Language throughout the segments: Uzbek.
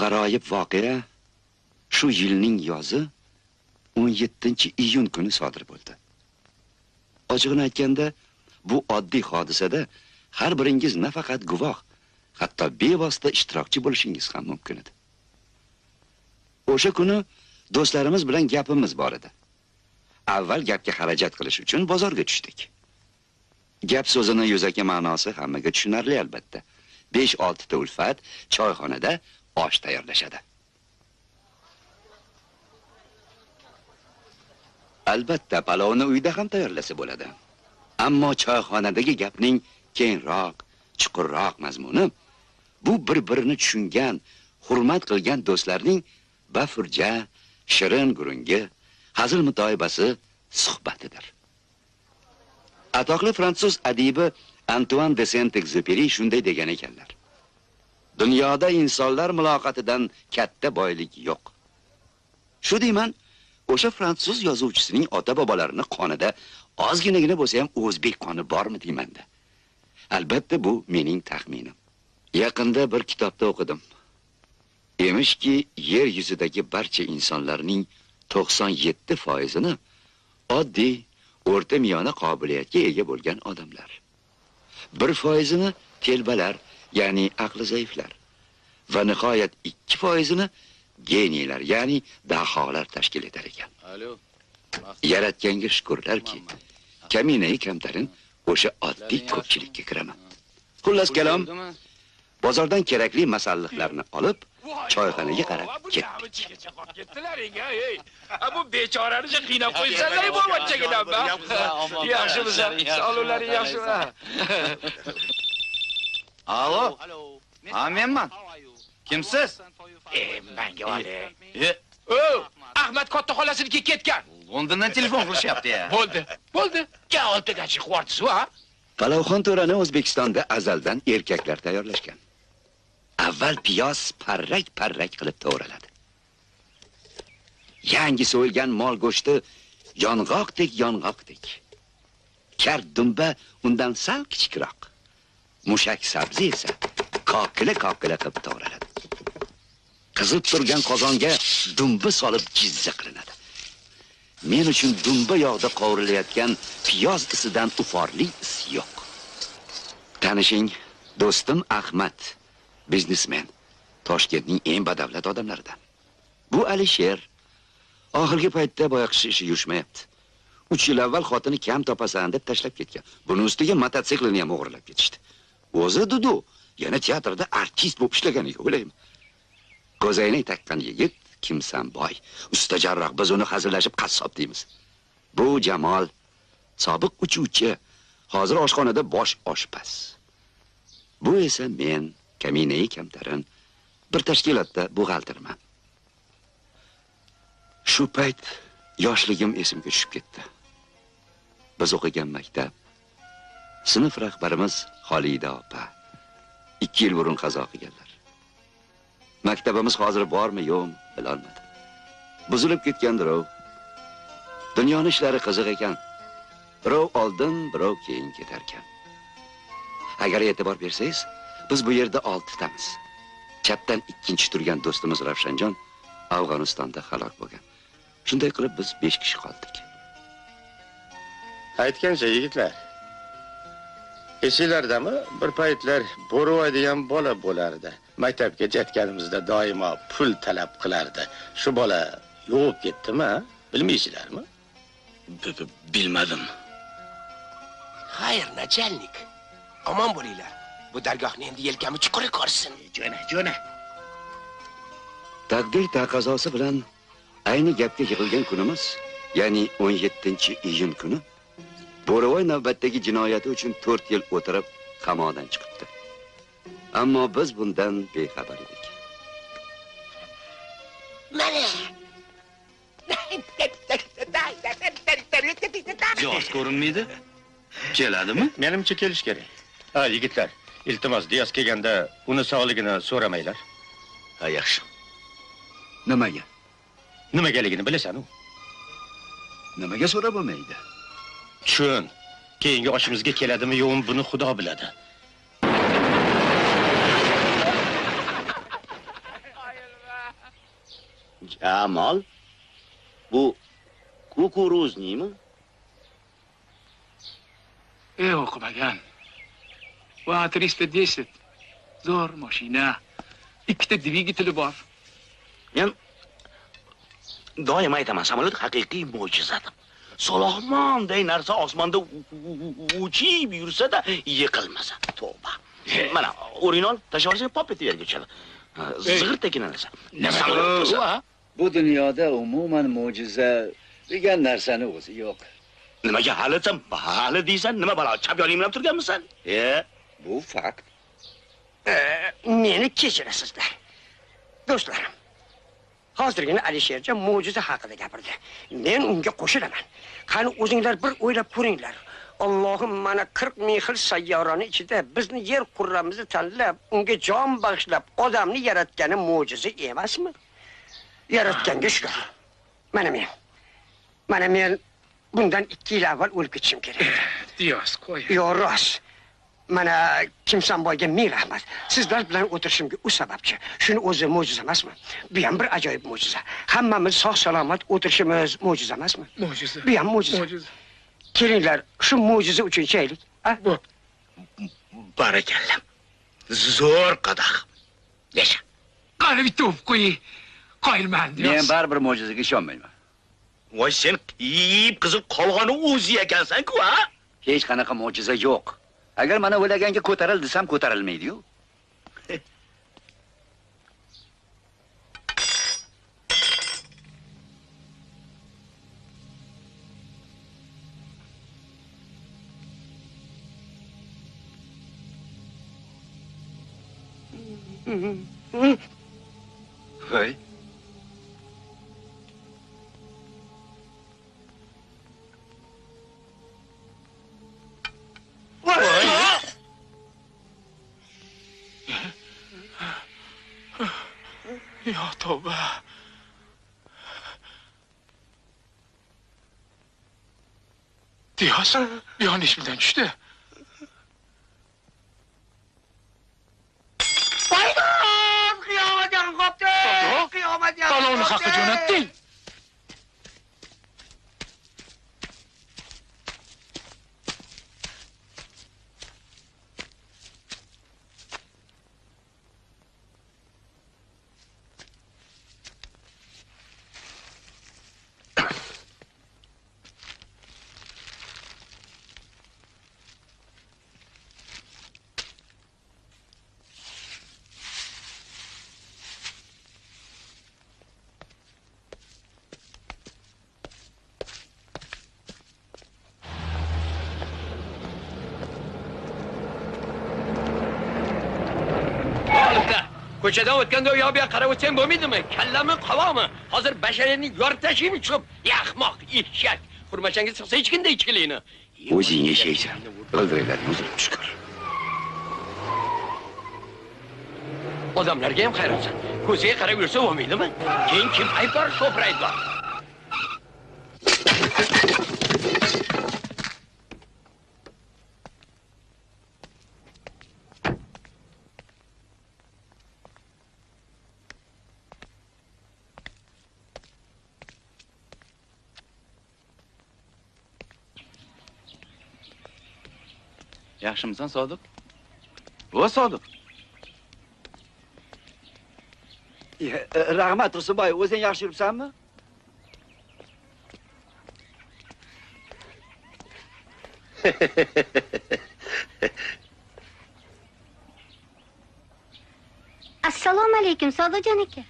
G'aroyib voqea shu yilning yozi 17-iyun kuni sodir bo'ldi. Ochig'ini aytganda, bu oddiy hodisada har biringiz nafaqat guvoh, hatto bevosita ishtirokchi bo'lishingiz ham mumkin edi. O'sha kuni do'stlarimiz bilan gapimiz bor edi. Avval gapga xarajat qilish uchun bozorga tushdik. Gap so'zini yuzaki ma'nosi hammaga tushunarli albatta. 5-6 ta ulfat choyxonada osh tayyorlashadi. Albatta, palovni uyda ham tayyorlasa bo'ladi. Ammo choyxonadagi gapning kengroq, chuqurroq mazmuni bu bir-birini tushungan, hurmat qilgan do'stlarning bafurja, shirin gurungi, hazil mutoyibasi, suhbatidir. Atoqli fransuz adibi Antoine de Saint-Exupéry shunday degan ekanlar. Dunyoda insonlar muloqotidan katta boylik yo'q. Shu deyman, o'sha fransuz yozuvchisining ota-bobolarining qonida ozginagina bo'lsa ham o'zbek qoni bormi deymanda. Albatta bu mening taxminim. Yaqinda bir kitobda o'qidim. Emishki, yer yuzidagi barcha insonlarning 97%ni oddiy, o'rta miyona qobiliyatga ega bo'lgan odamlar. 1%ni telbalar, ya'ni aqli zaiflar va nihoyat 2%ni geniylar, ya'ni daholar tashkil etar ekan. Yaratganga shukrlarki, kaminai kamtarin o'sha oddiy ko'pchilikka kiraman. Xullas kalom, bozordan kerakli masalliqlarni olib, choyxonaga qarab ketdik. Bu bechorani qiynab qo'ysanlar bo'lmachagidanmi? Yaxshimisan? Sog'liqlari yaxshimi? Alo. Menman. Kimsiz? Menga vali. Ahmad katta xolasinikiga ketgan. Londondan telefon qilishyapti-ya. Bo'ldi. Ga oltiga chiqvarsiz, ha? Palovxon to'rani O'zbekistonda azaldan erkaklar tayyorlashgan. Avval piyoz parrak qilib to'g'raladi. Yangi so'yilgan mol go'shti yong'oqdek. Kar dumba undan sal kichikroq. Mushak sabzi esa kokkila qilib to'g'raladi. Qizib turgan qozonga dumba solib jizza qilinadi. Men uchun dumba yog'da qovurilayotgan piyoz isidan uforli is yo'q. Tanishing, do'stim Ahmad, biznesmen, Toshkentning eng badavlat odamlaridan. Bu Alisher. Oxirgi paytda boyoqish ishi yurishmayapti. 3 yil avval xotini kam topasan deb tashlab ketgan. Buning ustiga mototsiklini ham o'g'irlab ketishdi. O'zi Dudu yana teatrda artist bo'lib ishlaganiga o'ylayman. Ko'zoynak taqqan yigit Kimsan boy, usta jarroh, biz uni hazillashib qassob deymiz. Bu Jamol, sobiq uchuvchi, hozir oshxonada bosh oshpaz. Bu esa men, kaminai kamtarin, bir tashkilotda buxgalterman. Shu payt yoshligim esimga tushib ketdi. Biz o'qigan maktab, sinf rahbarimiz Xolida opa 2 yil burun qazo qilganlar. Maktabimiz hozir bormi, yo'qmi bilolmadim. Buzilib ketgandir. Dunyoning ishlari qiziq ekan. Birov oldin, birov keyin ketar ekan. Agar e'tibor bersangiz, biz bu yerda 6 tamiz. Chapdan ikkinchi turgan do'stimiz Ravshanjon Afg'onistonda halok bo'lgan. Shunday qilib biz 5 kishi qoldik. Aytgancha yigitlar. Esinglardami, bir paytlar Bo'rovoy degan bola bo'lardi. Maktabga ketganimizda doimo pul talab qilardi. Shu bola yo'q ketdimi? Bilmaysizlarmi? Bilmadim. Xayr, nachalnik. Omon bo'linglar. Bu dargohni endi yelkami chuquri ko'rsin. Jo'na. Taqdir taqozosi bilan ayni gapga yig'ilgan kunimiz, ya'ni 17-iyun kuni, Bo'rovoy navbatdagi jinoyati uchun 4 yil o'tirib qamoqdan chiqibdi. Ammo biz bundan bexabar edik. Mana. Joz ko'rinmaydi. Keladimi? Menimcha kelish kerak. Ha, yigitlar, iltimos, Diyoz kelganda uni sog'ligini so'ramanglar. Ha, yaxshi. Nimaga? Nimagaligini bilasan-ku. Nimaga so'rab bo'lmaydi? Tushun. Keyingi oshimizga keladimi, yo'qmi, buni Xudo biladi. Jamol, bu kukuruzniymi? O'qimagan. Va 310. Zo'r mashina. Ikkita dvigateli bor. Men doim aytaman, samolyot haqiqiy mo'jizadir. Solomondek narsa osmonda uchib yursa-da, yiqilmasa. Tavba. Mana, o'rinol tashlashga pop etib yerga tushadi. Zig'irtekin narsa. Nima Bu dunyoda umuman mo'jiza degan narsani o'zi yo'q. Nimaga hali deysan? Nima balo, chap yoningni bilib turganmisan? Bu fakt. Meni kechirasizlar. Do'stlarim, hozirgina Alishercha mo'jiza haqida gapirdi. Men unga qo'shilaman. Qani o'zinglar bir o'ylab ko'ringlar. Allohim mana 40 ming xil sayyorani ichida bizni yer qurramizni tanlab, unga jon bag'ishlab odamni yaratgani mo'jiza emasmi? Yaratganga shukr. Mana men bundan 2 yil avval o'lib ketishim kerak edi. Diyos qo'y. Yo rost. Mana Kimsanboyga ming rahmat. Sizlar bilan o'tirishimga u sababchi. Shuni o'zi mo'jiza emasmi? Bu ham bir ajoyib mo'jiza. Hammamiz sog' salomat o'tirishimiz mo'jiza emasmi? Mo'jiza. Bu ham mo'jiza. Kelinglar, shu mo'jiza uchun chaylik. Barakalla. Zo'r qadah. Yasha. Qani bitta o'p qo'y. Qoyilman Diyos. Men baribir mo'jizaga ishonmayman. Voy sen qiyib qizib qolgani o'zi ekansan-ku, ha? Hech qanaqa mo'jiza yo'q. Agar mana o'laganga ko'taril desam ko'tarilmaydi-yu. Voy. Yo tavba. Diyos, yon ishimdan tushdi. Qiyomat yaqin qopti. Qiyomat yaqin. Palovni haqqa jo'natding. Ko'chadan o'tganda u yoqqa qarab o'tsang bo'lmaydimi? Kallami, qavomi? Hozir bashariyatni yorib tashlaymi cho'p? Yaxmoq, eshak. Hurmachangiz sig'sa hech kimda ichkilikni. O'zing yashaysan. O'ldiringlar, o'zing shukr. Odamlarga ham hayronsan. Ko'ziga qarab yursa bo'lmaydimi? Keyin kim aybdor, sho'pir aybdor. Yaxshimisan, Sodiq? Vo Sodiq. Rahmat Tursunboy, o'zing yaxshi yuribsanmi? Assalomu alaykum, Sodiqjon aka.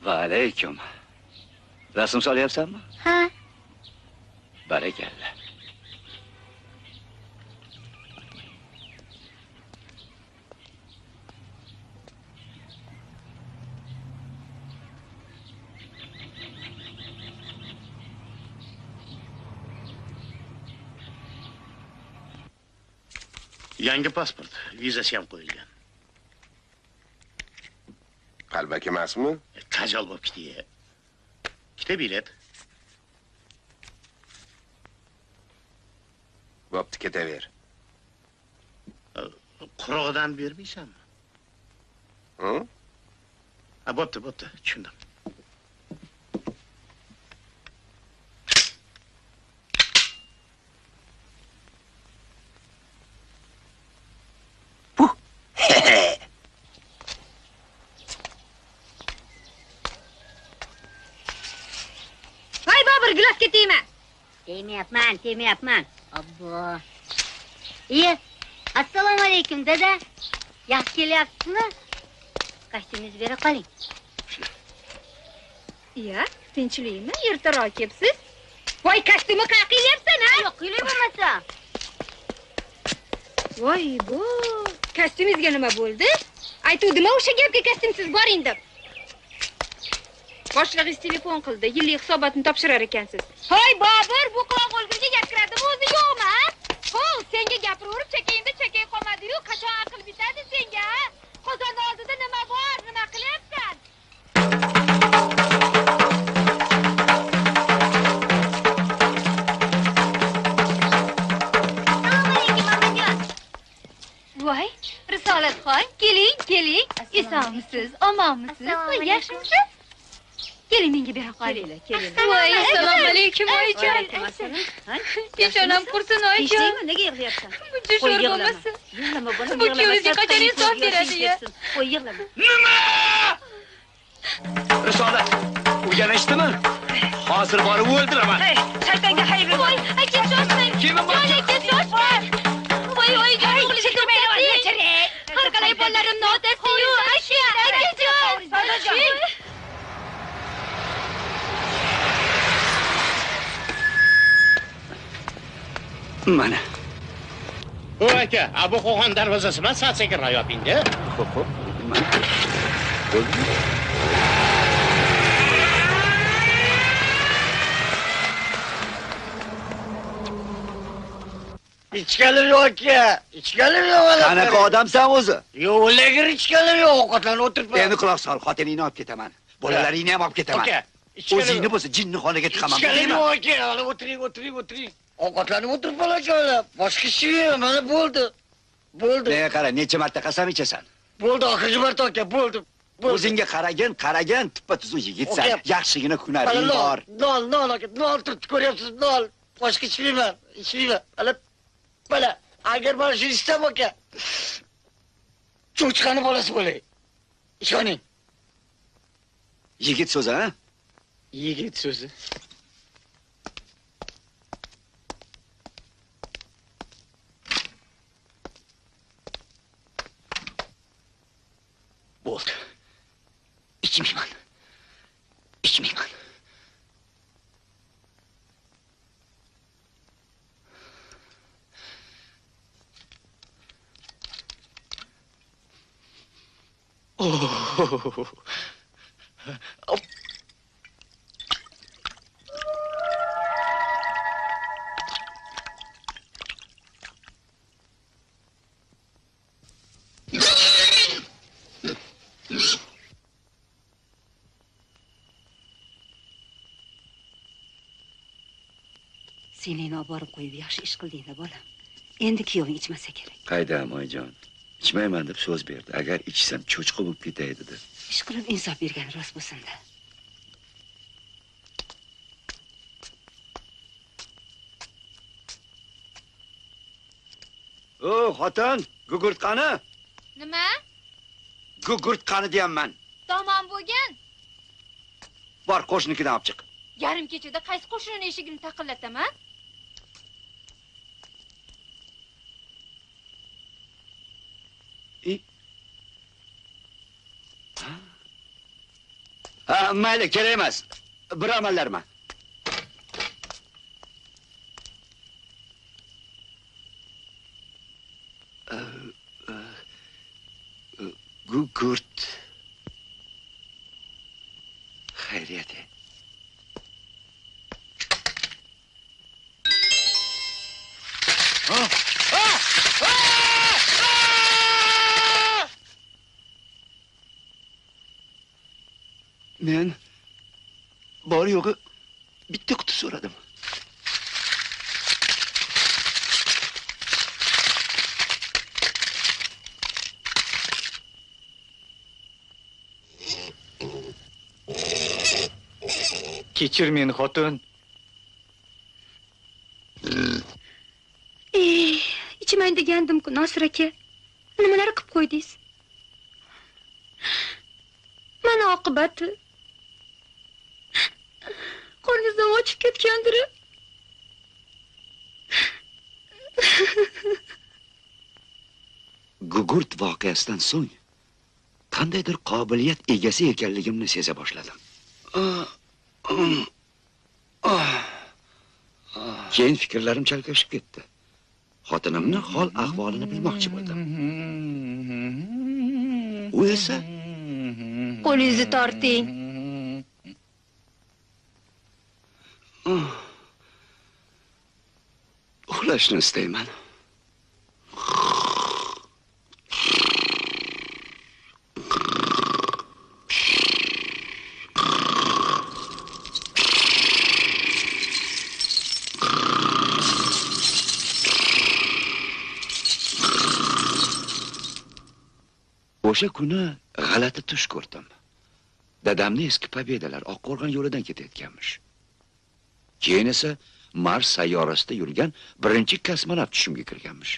Va alaykum. Rasm solyapsanmi? Ha. Barakalla. Yangi pasport, vizasi ham qo'yilgan. Qalbaki emasmi? Qajol bo'lib ketdi. Ikkita bilet. Bo'pti, ketaver. Qurug'idan bermaysanmi? Hı? Bo'pti, tushundim. Temayapman. Obbo. Assalomu alaykum, dada. Yaxshi kelyapsizmi? Kostyumingizni bera qoling. Iya, tinchlikmi? Ertaroq kelibsiz. Voy, kostyumni qayerga qilyapsan, ha? Yo'q, qilay bo'lmasa. Voy, bu kostyumingizga nima bo'ldi? Aytuvdim, o'sha gapga kostyumsiz boring deb. Boshlig'ingiz telefon qildi. Yillik hisobotni topshirar ekansiz. Hoy, Bobur, bu quloq o'lgurga gap kiradimi o'zi yo'qmi? Ho, senga gapiraverib chekayimda chekay qolmadi-yu, qachon aql bitadi senga? Qozon oldida nima bor? Nima qilyapsan? Voy, Risolatxon, keling. Esonmisiz, omonmisiz? Yaxshimisiz? Keling, menga bera qoling. Keling. Voy, assalomu alaykum, oyijon. Peshonam qursin, oyijon. Eshitdingmi, nega yig'layapsan? Bu jo'shor bo'lmasin. Yig'lama, bolam, Bu kuyovga qachon insof beradi-ya? Qo'y, yig'lama. Nima? Risolat, o'rganashdimi? Hozir borib o'ldiraman. Shaytonga xayr bersin. Voy, aka shoshmang. Kim bor? Aka shoshmang. Voy, oyijon, o'g'liga kirmayapti. Har qalay bolalarimni otasi-yu, akajon. Mana. O aka, bu qo'g'on darvozasi emas, sekinroq yoping-da. Xo'p. Mana. Bo'ldimi? İçkelim yok ya. İçkelim yok. Qanaqa odamsan o'zi? Yo'q, o'lagir içkelim yok. Ovqatlanib o'tiribman. Endi quloq sol, xotiningni olib ketaman. Bolalaringni ham olib ketaman. Aka, O'zingni bo'lsa jinnixonaga tiqaman. İçkelim yok aka. Hali o'tiring. Ovqatlanib o'tiribman aka. Boshqa ish yo'q, mana bo'ldi. Nega qara, necha marta qasam ichasan? Bo'ldi, oxirgi marta aka, bo'ldi. O'zingga qaragin, tuppa-tuzuk yigitsan. Aka. Yaxshigina hunaring bor. Nol aka, nol turibdi, ko'ryapsiz, nol. Boshqa ichmayman. Bala, agar mana shu istam aka. Cho'chqani bolasi bo'lay. Ishoning. Yigit so'zi, ha? Yigit so'zi. Bo'ldi. Ichmayman. Seni borib qo'yib yaxshi ish qilding-da, bolam. Endi kuyoving ichmasa kerak. Qaydam, oyijon. Ichmayman deb so'z berdi. Agar ichsam cho'chqa bo'lib ketay dedi. Ish qilib insof bergani rost bo'lsin-da. O, xotin, gugurt qani? Nima? Gugurt qani deyapman. Tamom bo'lgan. Bor, qo'shnikidan olib chiq. Yarim kechada qaysi qo'shnining eshigini taqillataman? Ha, mayli, kerak emas. Bir amallarman. Gugurt. Xayriyat. Men bor yo'g'i bitta quti so'radim. Kechir meni xotin. Ichmang degandim-ku, Nosir aka. Nimalar qilib qo'ydingiz? Mana oqibati. Qorningizdan ochib ketgandir. Gugurt voqeasidan so'ng qandaydir qobiliyat egasi ekanligimni seza boshladim. Keyin fikrlarim chalkashib ketdi. Xotinimni hol ahvolini bilmoqchi bo'ldim. U esa Qo'lingizni torting. uxlashni istayman. O'sha kuni g'alati tush ko'rdim. Dadamni eski pobedalar Oqqo'rg'on yo'lidan ketayotganmish. Keyin esa Mars sayyorasida yurgan birinchi kosmonavt tushimga kirganmish.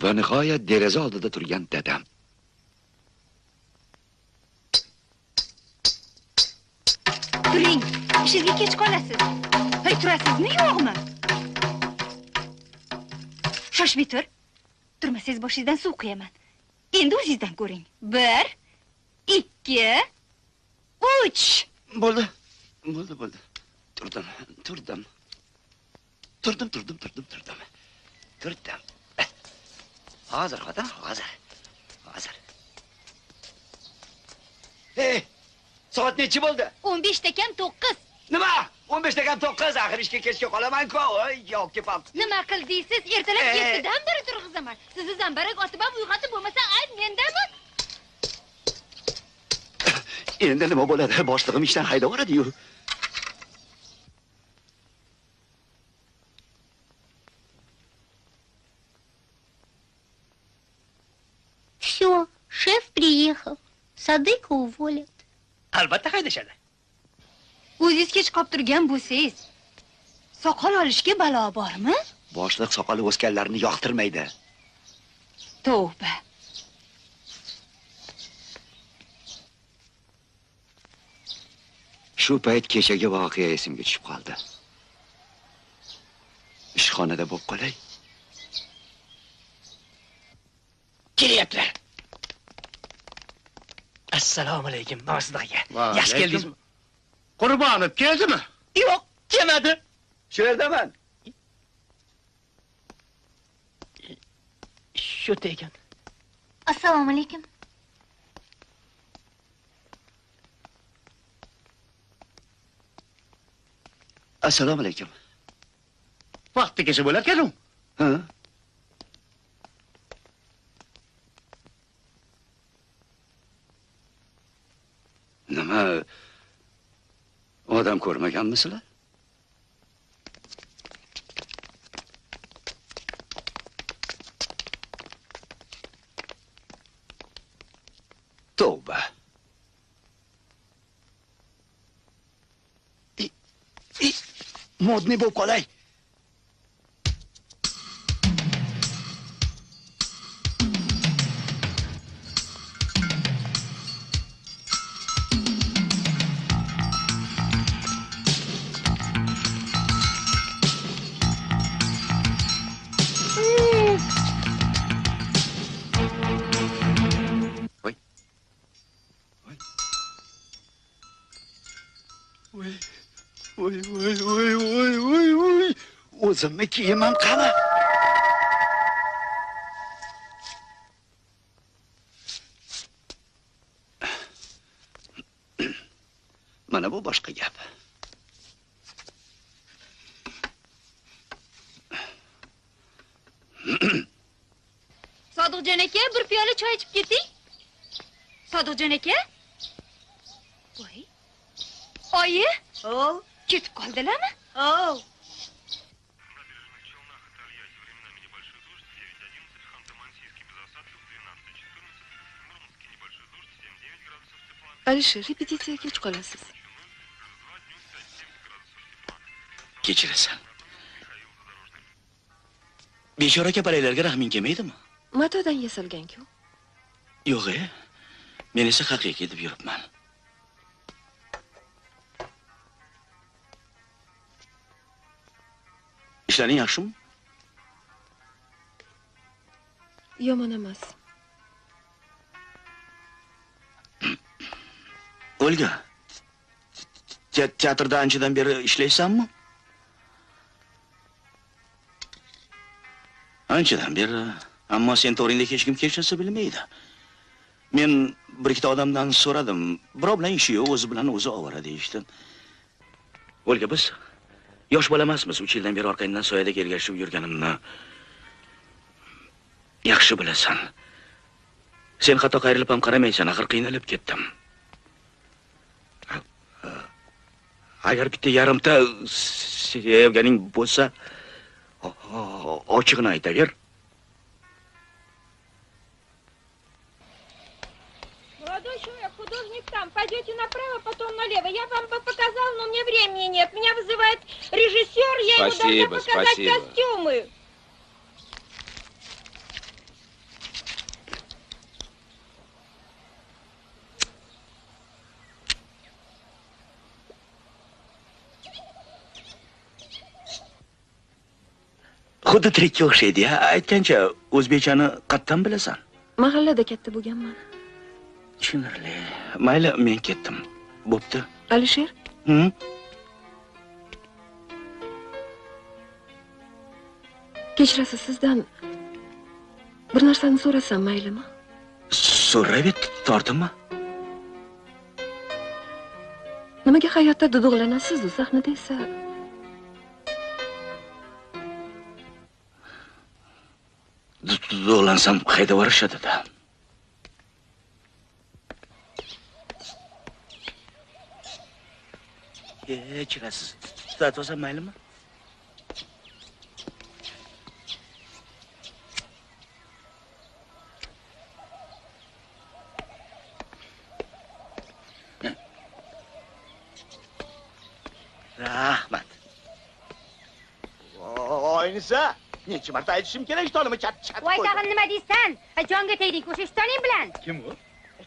Va nihoyat deraza oldida turgan dadam. Turing, ishingizga kech qolasiz. Hay, turasizmi, yo'qmi? Shoshmay tur. Turmasangiz boshingizdan suv quyaman. Endi o'zingizdan ko'ring. 1 2 3. Bo'ldi. Turdim. Hozir xotin, hozir. Hey, soat nechi bo'ldi? 15 da kam 9. Nima? 15 da kam 9, axir ishga kechga qolaman-ku. Yo'q, pap. Nima qildingiz? Ertalab 7dan beri turg'izaman. Sizni zambarak otib ham uyg'otib bo'lmasa, ayt mendami? Endi nima bo'ladi? Boshlig'im ishdan haydab yuboradi-yu. Все, шеф приехал. Садыка уволят. Albatta haydashadi. O'zingiz kech qolib turgan bo'lsangiz, soqol olishga balo bormi? Boshliq soqoli o'sganlarni yoqtirmaydi. Tavba. Shu payt kechagi voqea esimga tushib qoldi. Ishxonada bo'lib qolay. Kelyaptilar. Assalomu alaykum, Maqsud aka. Yaxshi keldingizmi? Qurbonov keldimi? Yo'q, kelmadi. Shu yerdaman. Shu tekin. Assalomu alaykum. Assalomu alaykum. Vaqti kecha bo'larkan-ku. Ha? Nima? Odam ko'rmaganmisizlar? Tavba. Modniy bo'lib qolay. Voy. O'zimni kiyimim qani? Mana bu boshqa gap. Sodiqjon aka, bir piyola choy ichib keting. Sodiqjon aka? Voy. Oyi? Ketib qoldilarmi? Alisher, repetitsiyaga kech qolasiz. Kechirasan. Bechora kapalaylarga rahming kelmaydimi? Matodan yasalgan-ku. Yo'q, men esa haqiqiy deb yuribman. Ishlaring yaxshimi? Yomon emas. Olga, teatrda anchadan beri ishlaysanmi? Anchadan beri, ammo sen to'g'ringda hech kim kechirsa bilmaydi. Men bir ikkita odamdan so'radim. Birov bilan ishi yo'q, o'zi bilan o'zi ovora deyishdi. Olga, biz yosh bola emasmiz. 3 yildan beri orqangdan soyada ergashib yurganimni yaxshi bilasan. Sen hatto qayrilib ham qaramaysan, axir qiynalib ketdim. Agar bitta yarimta sevganing bo'lsa, ochig'ini aytaver. Молодой человек, художник там. Пойдете направо, потом налево. Я вам бы показал, но мне времени нет. Меня вызывает режиссер, я ему должна показать костюмы. Xuddi tirikka o'xshaydi, aytgancha, o'zbekchani qatdan bilasan? Mahallada katta bo'lganman. Tushunarli. Mayli, men ketdim. Bo'pti. Alisher? Kechirasiz, sizdan bir narsani so'rasam maylimi? So'rayver, tortinma. Nimaga hayotda duduqlanasiz, sahnada esa Duduqlansam haydab yuborishadi-da. Kechirasiz. Tuzatmasam maylimi? Rahmat. Oynisa, necha marta aytishim kerak, ishtonimni chat Voy tag'in nima deysan? Jonga tegding o'sha ishtoning bilan. Kim u?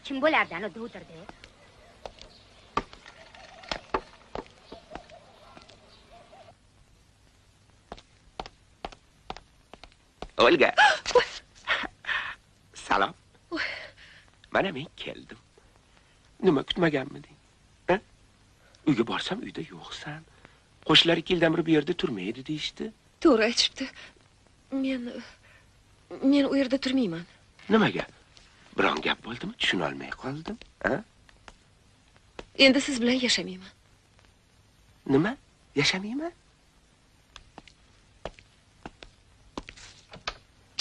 Kim bo'lardi, ana o'tirdi. Olga. Salom. Mana men keldim. Nima kutmaganmiding? Ha? Uyga borsam uyda yo'qsan. Qo'shnilar 2 yildan beri bu yerda turmaydi deyishdi. to'g'ri aytishibdi. Men u yerda turmayman. Nimaga? Biron gap bo'ldimi? Tushuna olmay qoldim. Ha? Endi siz bilan yashamayman. Nima? Yashamayman?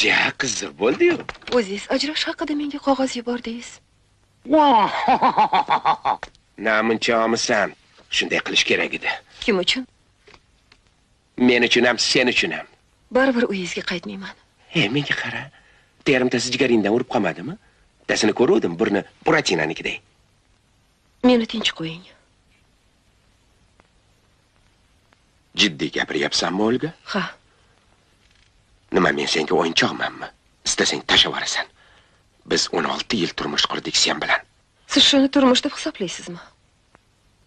Ja, qiziq bo'ldi-yu. O'zingiz ajrash haqida menga qog'oz yubordingiz. Namunchamisan? Shunday qilish kerak edi. Kim uchun? Men uchun ham, sen uchun ham. Baribir uyingizga qaytmayman. Menga qara. Terimtasi jigaringdan urib qolmadimi? Dasini ko'ruvdim, burni Buratinanikiday. Meni tinch qo'ying. Jiddiy gapiryapsanmi, Olga? Ha. Nima, men senga o'yinchoqmanmi? Istasang tashlab yuborasan. Biz 16 yil turmush qurdik sen bilan. Siz shuni turmush deb hisoblaysizmi?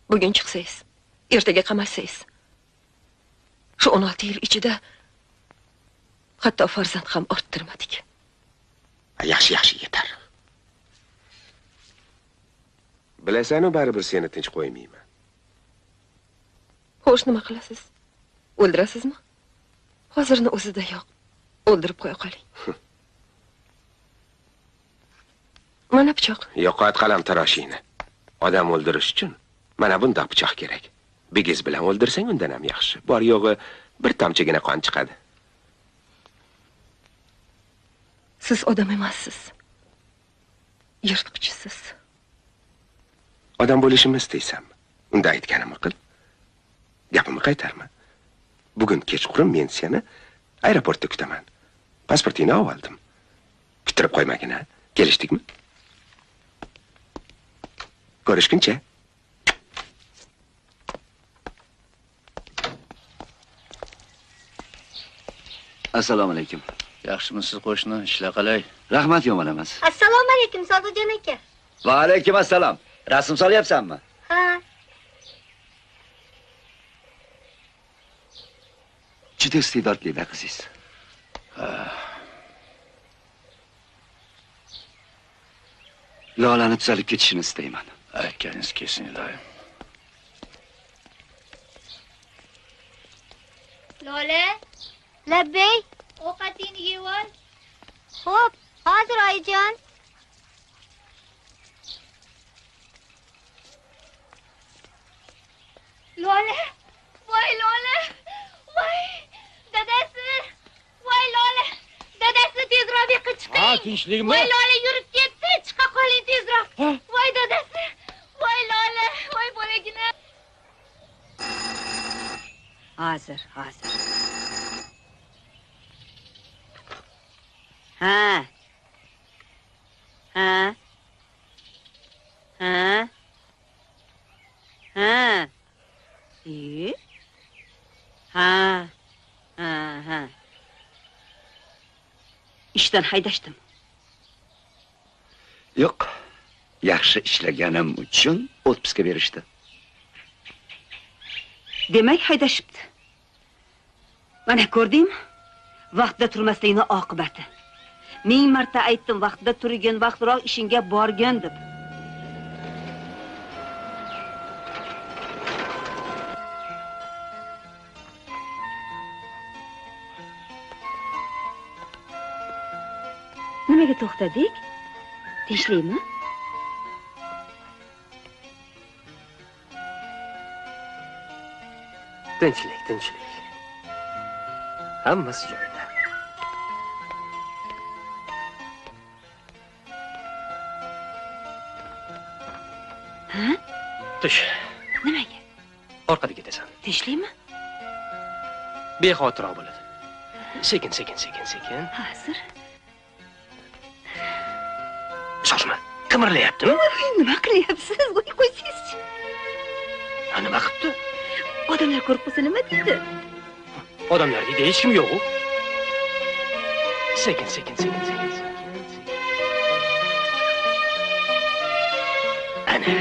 Bugun chiqsangiz, ertaga qamalsangiz. Shu 16 yil ichida hatto farzand ham orttirmadik. Yaxshi yetar. Bilasan-ku, baribir seni tinch qo'ymayman. Xo'sh, nima qilasiz? O'ldirasizmi? Hozirni o'zida yo'q. O'ldirib qo'ya qoling. Mana pichoq. Yo'qot qalam taroshingni. Odam o'ldirish uchun mana bunday pichoq kerak. Bigiz bilan o'ldirsang undan ham yaxshi. Bor yo'g'i bir tomchigina qon chiqadi. Siz odam emassiz. Yirtqichsiz. Odam bo'lishimni istaysanmi? Unda aytganimni qil. Gapimni qaytarma. Bugun kechqurun men seni aeroportda kutaman. Pasportingni oldim. Kutirib qo'ymagin, ha? Kelishdikmi? Ko'rishguncha. Assalomu alaykum. Yaxshimisiz qo'shni? Ishlar qalay? Rahmat, yomon emas. Assalomu alaykum, Sodiqjon aka. Va alaykum assalom. Rasm solyapsanmi? Ha. Juda iste'dodli qizingiz. Lolani tuzalib ketishini istayman. Aytganingiz kelsin, iloyim. Lola, labbay, ovqatingni yeb ol. Xo'p, hozir oyijon. Lola, voy Lola, voy dadasi, voy Lola, dadasi tezroq yoqqa chiqing. Ha, tinchlikmi? Voy Lola yurib ketdi, chiqa qoling tezroq. Voy dadasi, voy Lola, voy bolagina. Hozir. Ha. Ha. İşten haydashdim. Yo'q. Yaxshi ishlaganim uchun otpuska berishdi. Demak haydashibdi. Mana ko'rdingmi? Vaqtida turmaslikning oqibati. Ming marta aytdim, vaqtida turgan, vaqtroq ishingga borgan deb. Nimaga to'xtadik? Tinchlikmi? Tinchlik. Hammasi joyida. Ha? Tush. Nimaga? Orqada ketasan. Tinchlikmi? Bexotir bo'ladi. Sekin. Hozir. Shoshma. Qimirlayaptimi? Nima qilyapsiz? Qo'ysangiz-chi. Nima qilibdi? Odamlar ko'rib qolsa nima deydi? Odamlar deydi, hech kim yo'q. Sekin. Ana.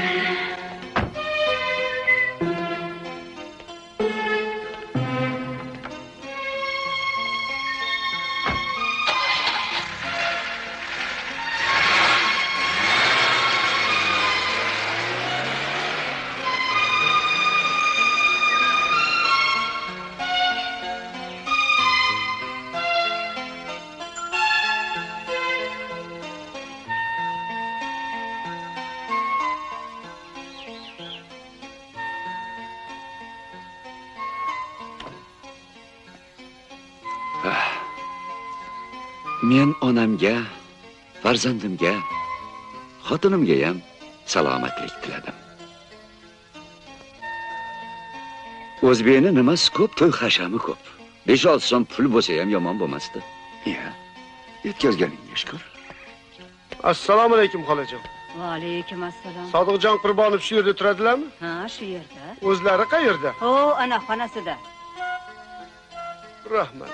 Men onamga, farzandimga, xotinimga ham salomatlik tiladim. O'zbekning nimasi ko'p, to'y hashami ko'p. 5-6 so'm pul bo'lsa ham yomon bo'lmasdi. Ya, yetkazganingga shukr. Assalomu alaykum xolajon. Va alaykum assalom. Sodiqjon Qurbonov shu yerda turadilarmi? Ha, shu yerda. O'zlari qayerda? O, ana xonasida. Rahmat.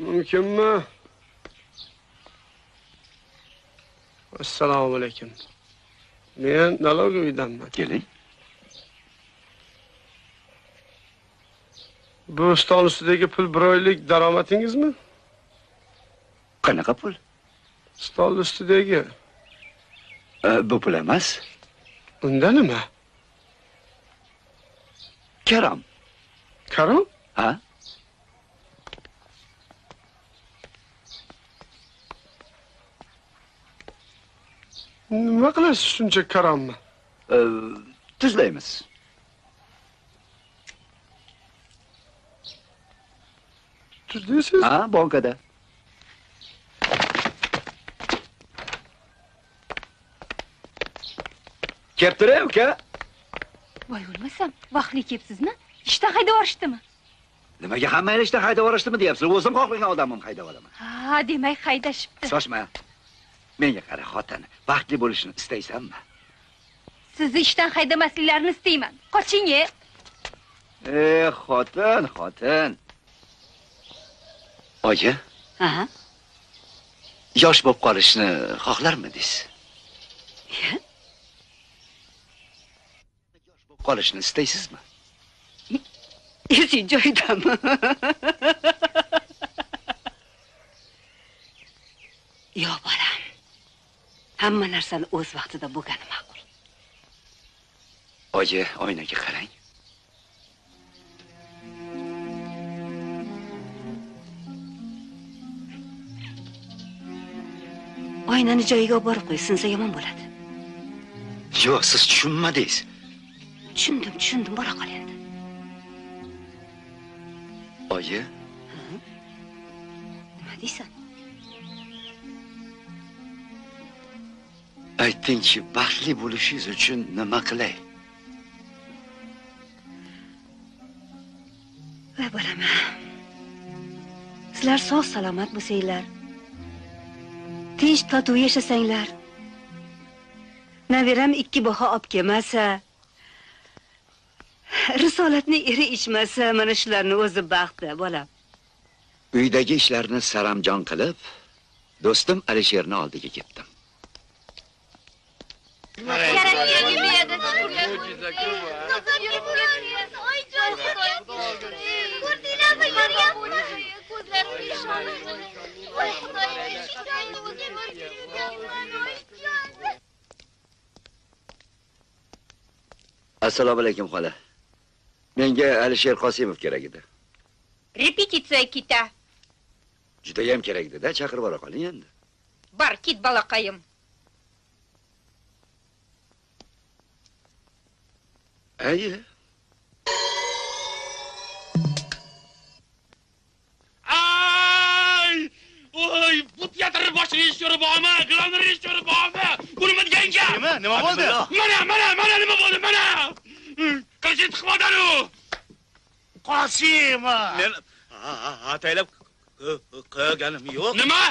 Mumkinmi? Assalomu alaykum. Men налоговыйdanman. Keling. Bu stol ustidagi pul bir oylik daromadingizmi? Qanaqa pul? Stol ustidagi. Bu pul emas. Unda nima? Karam. Karam? Ha? Nima qilasiz shuncha karamni? Tuzlaymiz. Tuzlaysiz? Ha, bankada. Kelibdir-a, uka? Voy o'lmasam, vaqtli kelibsizmi? Ishdan haydab yuborishdimi? Nimaga hamma ishdan haydab yuborishdi deyapsiz? O'zim xohlagan odamim haydab olaman. Ha, demak haydashibdi. Shoshma. Menga qara, xotin, baxtli bo'lishni istaysanmi? Sizni ishdan haydamasliklarini istayman. Qoching-ye. Xotin. Oyi. Aha. Yosh bo'lib qolishni xohlarmidingiz? qolishni istaysizmi? Esing joyidami? Yo bolam. Hamma narsani o'z vaqtida bo'lgani ma'qul. Oyi, oynaga qarang. Oynani joyiga olib borib qo'y, sinsa yomon bo'ladi. Yo'q, siz tushunmadingiz. Tushundim, bora qol endi. Oyi, Nima deysan? aytingchi, baxtli bo'lishingiz uchun nima qilay? Voy bolam. Sizlar sog' salomat bo'lsanglar, tinch totuv yashasanglar, naviram 2 baho olib kelmasa, risolatni eri ichmasa, mana shularni o'zi baxtda, bolam. Uydagi ishlarni saramjon qilib, do'stim Alisherni oldiga ketdim. Assalomu alaykum xola. Menga Alisher Qosimov kerak edi. Repetitsiya keta. Juda ham kerak edi-da, chaqirib bora qoling endi. Bar, kit balaqayim. Ayi. Oy, bu teatr bosh rejissyori bormi? Glавный rejissyori bormi? Buni bilganga. Nima bo'ldi? Mana nima bo'ldi, mana. Qancha tiqmodanu. Qosimov. Men ataylab qo'yganim yo'q. Nima?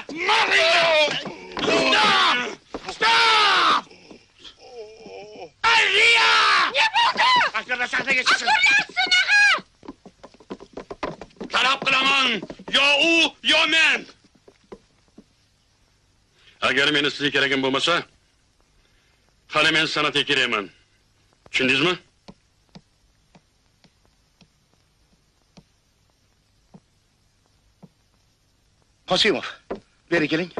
Stop! Aliya! Ne bo'ldi? Askarlar sahnaga chiqsin. Askarlar sinaga! Talab qilaman, yo u, yo men. Agar meni sizga keragim bo'lmasa, hali men san'atga kerakman. Tushundingizmi? Qosimov, beri keling.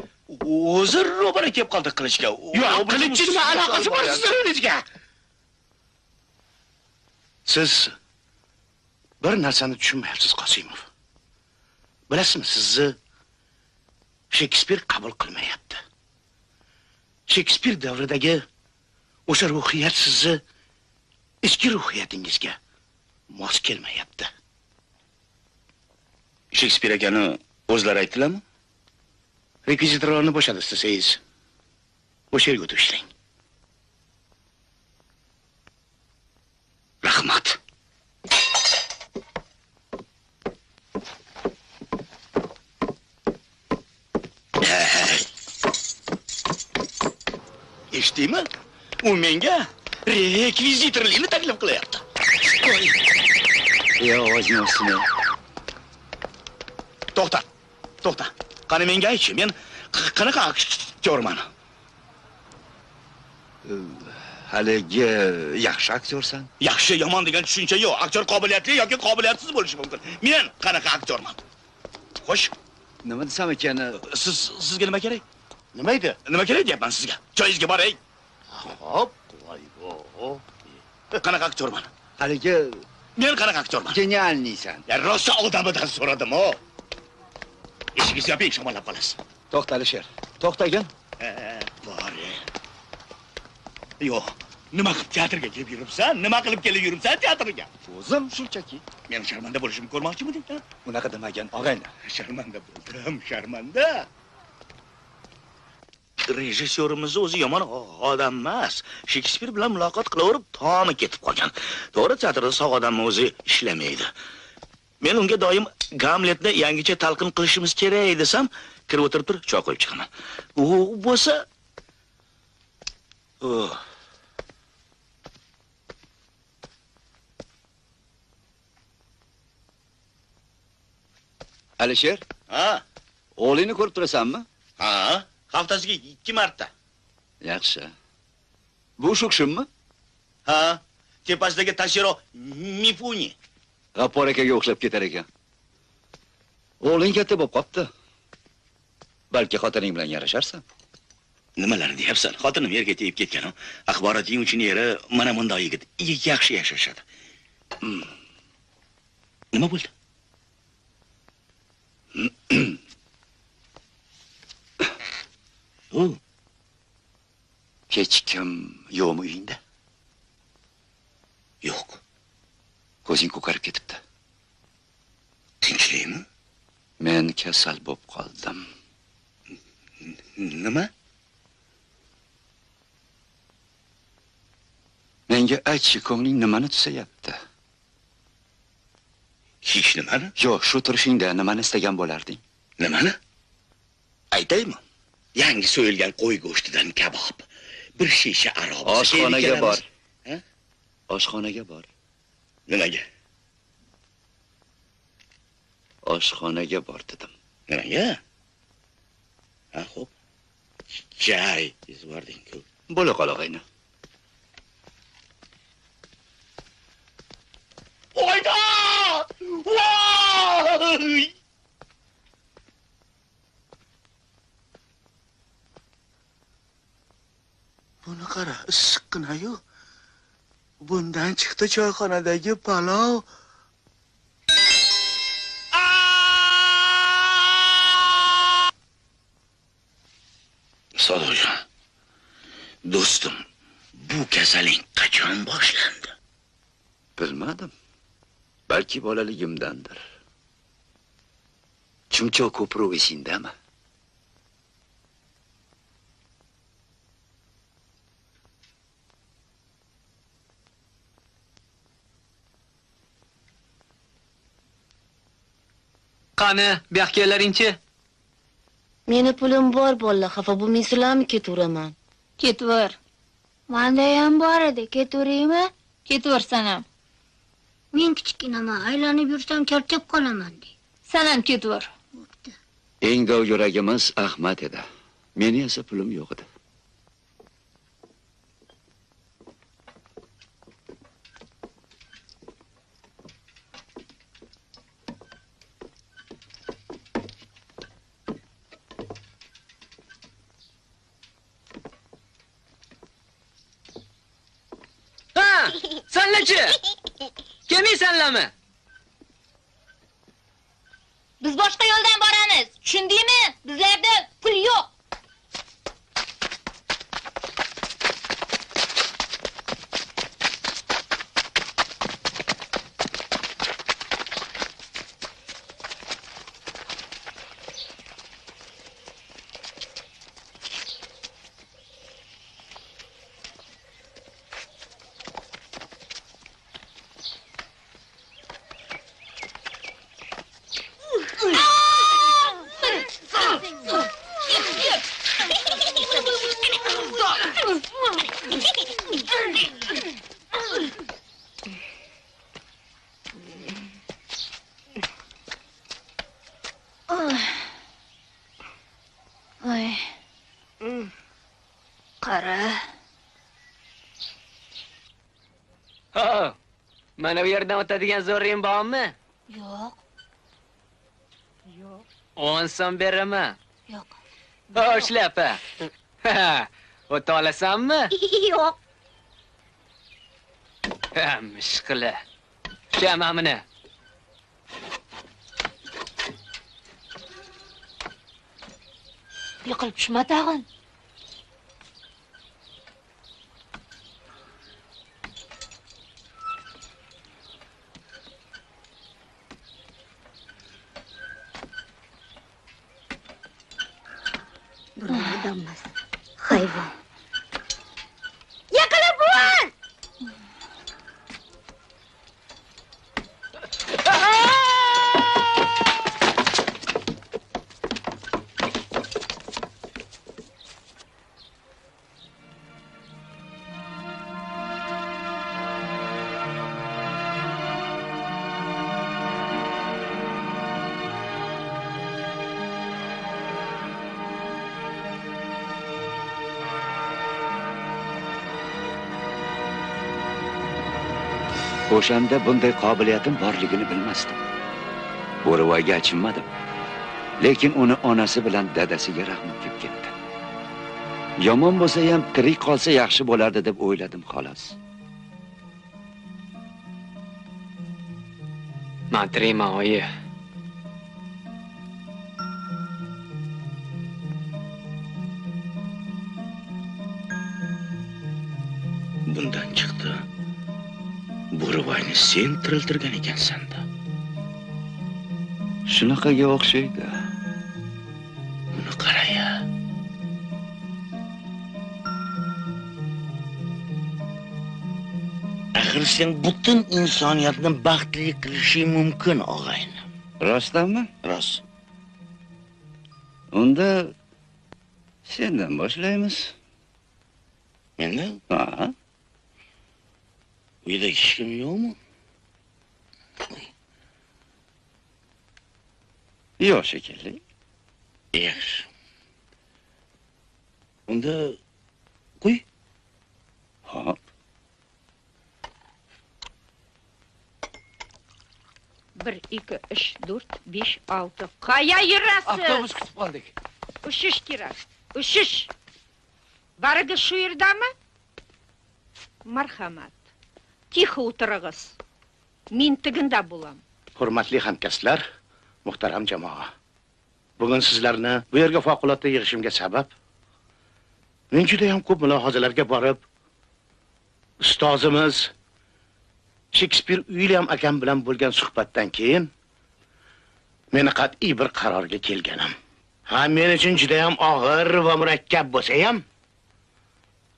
O'zi ro'bara kelib qoldi qilishga. Yo'q, qilichchi nima aloqasi bor sizlarga? Siz bir narsani tushunmayapsiz, Qosimov. Bilasizmi, sizni Shekspir qabul qilmayapti. Shekspir davridagi o'sha ruhiyat sizni ichki ruhiyatingizga mos kelmayapti. Shekspir akani o'zlari aytdilarmi? Rekvizitorlarni bo'shadi istasangiz, o'sha yerga o'tib ishlang. Rahmat. Eshitdingmi? U menga rekvizitorlikni taklif qilyapti. Yo, ovozni ostini. To'xta. Qani menga aytchi, men qanaqa aktyorman? Haligi yaxshi aktyorsan. Yaxshi, yomon degan tushuncha yo'q. Aktyor qobiliyatli yoki qobiliyatsiz bo'lishi mumkin. Men qanaqa aktyorman? Xo'sh, Nima desam ekan? Sizga nima kerak? Nima edi? Nima kerak deyapman sizga? Joyingizga boring. Xo'p, voy. Qanaqa aktyorman? Haligi Men qanaqa aktyorman? genialniysan. Ya rosa odamidan so'radim-ku. Eshingizni yoping, shamollab qolasiz. To'xta Alisher. To'xtagin. Bori. Yo'q, nima qilib teatrga kelib yuribsan? Nima qilib kelib yuribsan teatrga? O'zim shunchaki. Men sharmanda bo'lishimni ko'rmoqchimiding? Unaqa demagan, og'ayni. Sharmanda bo'ldim, sharmanda. Rejissyorimiz o'zi yomon odam emas. Shekspir bilan muloqot qilaverib, tomi ketib qolgan. To'g'ri, teatrda sog' odamning o'zi ishlamaydi. Men unga doim Gamletni yangicha talqin qilishimiz kerak desam, kirib o'tirib tur, choy qo'yib chiqaman. U bo'lsa Alisher, ha, o'g'lingni ko'rib turasanmi? ha, haftasiga 2 marta. Yaxshi. Bu shu kishimmi? Ha, tepasidagi Tashiro Mifuni. G'appor akaga o'xshab ketar ekan. O'g'ling katta bo'lib qopti. Balki xotining bilan yarasharsan. Nimalarni deyapsan? Xotinim yerga tegib ketgan-ku. Axboroting uchun eri mana bunday yigit yaxshi yashashadi. Nima bo'ldi? Hech kim yo'qmi uyingda? Yo'q. Ko'zing ko'karib ketibdi. Tinchlikmi? Men kasal bo'lib qoldim. Nima? Menga aytchi, ko'ngling nimani tusayapti? Hech nimani? Yo'q, shu turishingda nimani istagan bo'larding? Nimani? Aytaymi? Yangi so'yilgan qo'y go'shtidan kabob, bir shisha aroq. Oshxonaga bor. Oshxonaga bor. Nimaga? Oshxonaga bor dedim. Nimaga? Ha, xo'p. Chay, izvording-ku. Bo'la qol og'ayni. Oyda! Voy! Buni qara, issiqqina-yu. Bundan chiqdi choyxonadagi palov. Sodiqjon, do'stim, bu kasaling qachon boshlandi? Bilmadim. Balki bolaligimdandir. Chumchoq ko'proq esingdami? Qani, bu yoqqa kelaring-chi. Meni pulim bor, bolla, xafa bo'lmaysizlarmi, ketaveraman. Ketver. Menda ham bor edi, ketaveraymi? Ketversan ham. Men kichkinaman, aylanib yursam charchab qolaman de. Sen ham ketver. Eng dov yuragimiz Ahmad edi. Meni esa pulim yo'q edi. Senlechi? Kelmaysanlarmi? Biz boshqa yo'ldan boramiz. Tushundingmi? Bizlarda pul yo'q. Mana bu yerdan o'tadigan zo'ring bormi? Yo'q. 10 so'm beraman. Yo'q. Shlyapa. O'ta olasanmi? Yo'q. Mishqila. Shama meni. Yiqilib tushma tag'in. Odammas. Hayvon. Yiqilib bo'l! O'shanda bunday qobiliyatim borligini bilmasdim. Bo'rivoyga achinmadim. Lekin uni onasi bilan dadasiga rahmim kelib ketdi. Yomon bo'lsa ham tirik qolsa yaxshi bo'lardi deb o'yladim xolos. Men tirikman, oyi. Bundan chiqdi. Bo'rivoyni sen tiriltirgan ekansan-da. Shunaqaga o'xshaydi. Buni qara-ya. Axir sen butun insoniyatni baxtli qilishing mumkin, og'ayni. Rostdanmi? Rost. Unda sendan boshlaymiz. Mendan? Ha. Uyda hech kim yo'qmi? Yo'q shekilli. Yaxshi. Unda qo'y. Hop. Bir, 2, 3, 4, 5, 6. Qaya yurasiz? Avtobus kutib qoldik. Ushish kerak. Ushish. Bariga shu yerdami? Marhamat. Tixo o'tirig'iz. Men tiginda bo'lam. Hurmatli hamkasblar, muhtaram jamoa. Bugun sizlarni bu yerga favqulodda yig'ishimga sabab men juda ham ko'p mulohazalarga borib, ustozimiz Shakespeare William akam bilan bo'lgan suhbatdan keyin meni qat'iy bir qarorga kelganim. Ha, men uchun juda ham og'ir va murakkab bo'lsa ham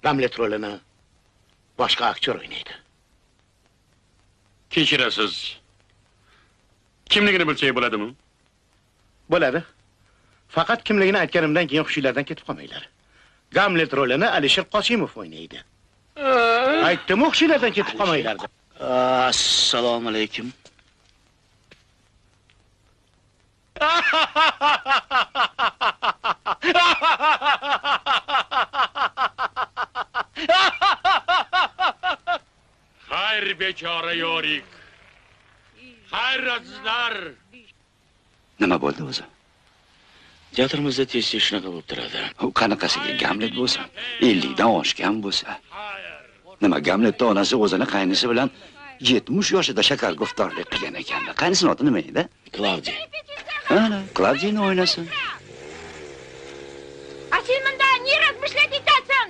Hamlet rolini boshqa aktyor o'ynaydi. Kechirasiz. Kimligini bilsak bo'ladimi? Bo'ladi. Faqat kimligini aytganimdan keyin xushinglardan ketib qolmanglar. Hamlet rolini Alisher Qosimov o'ynaydi. Aytdim, xushinglardan ketib qolmanglar. Assalomu alaykum. Xayr bechora yorik. Xayr azizlar. Nima bo'ldi o'zi? Teatrimizda tez-tez shunaqa bo'lib turadi. U qanaqasiga Hamlet bo'lsa, 50 dan oshgan bo'lsa. Nima Hamletda onasi o'zini qaynisi bilan 70 yoshida shakar guftorlik qilgan ekan. Qaynisini oti nima edi? Klavdiya. Ana, Klavdiyani o'ynasin. А ты мында не размышлять etasan?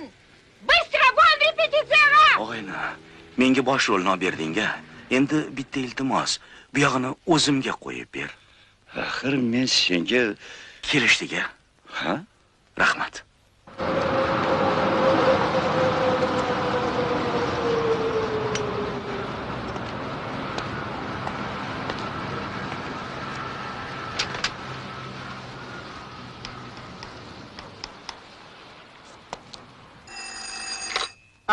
Bыстро вон repetitsiyaga! Og'ayni, menga bosh rolni olib berding-a. Endi bitta iltimos, bu yog'ini o'zimga qo'yib ber. Axir men senga kelishdik-a? Ha? Rahmat.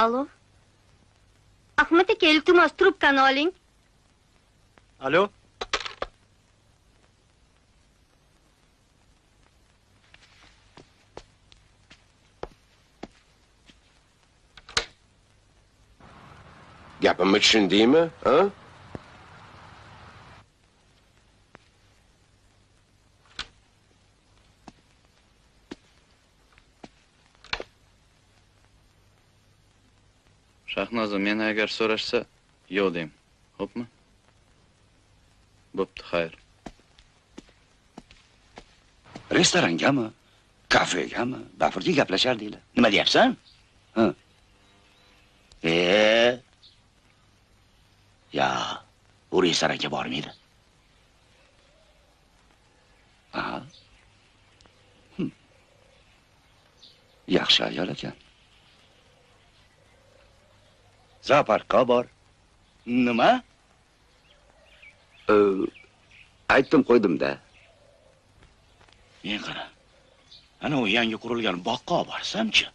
Alo. Ahmet aka, iltimos trubkani oling. Alo. Gapimni tushundingmi, ha? Shahnoza meni agar so'rashsa, yo'q deyim. Xo'pmi? Bo'pti, xayr. Restorangami, kafegami, bafurga gaplashardinglar. Nima deyapsan? Ha. Ya, u restoranga bormaydi. Ha. Yaxshi ayol ekan. Zooparkka bor. Nima? Aytdim qo'ydim-da. Men qara. Ana u yangi qurilgan boqqa borsamchi.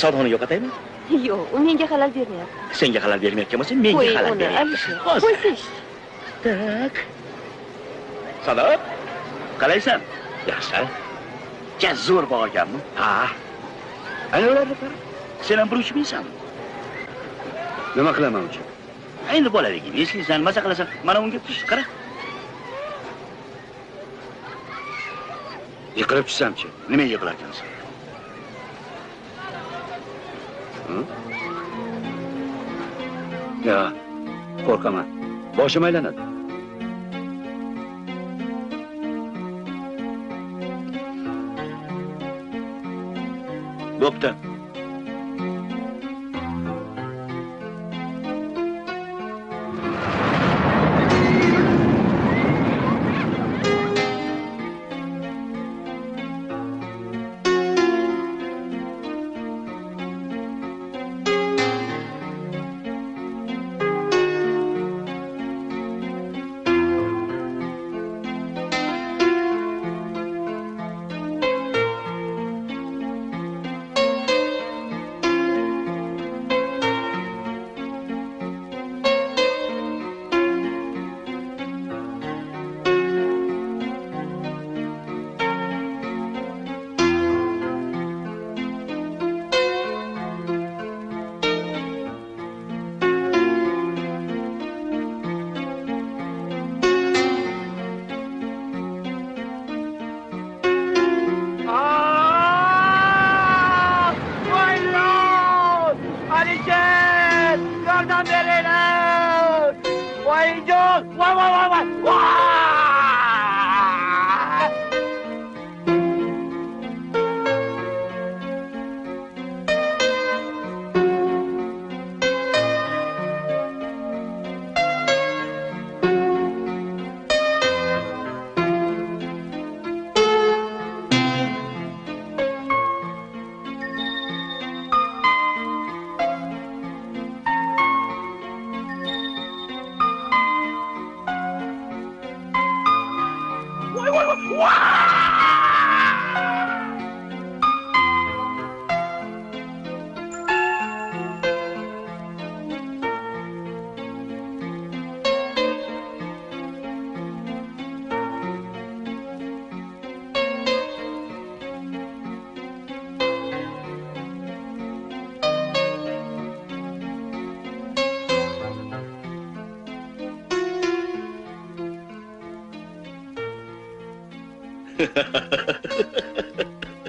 Savdoni yo'qotaymi? Yo'q, u menga xalal bermayapti. Senga xalal bermayotgan bo'lsa, menga xalal beryapti. Qo'ysiz. Tak. Sadoq, qalaysan? Yaxshi. Gaz zo'r bo'lganmi? Ha. Ana ularni qara. Sen ham bir uchmaysanmi? Nima qilaman uchun? Endi bolaliging eslaysan, maza qilasan. Mana unga tush, qara. Yiqilib tushsamchi? Nima yiqilar ekansan? Ya, qo'rqaman. Boshim aylanadi. Bo'pti.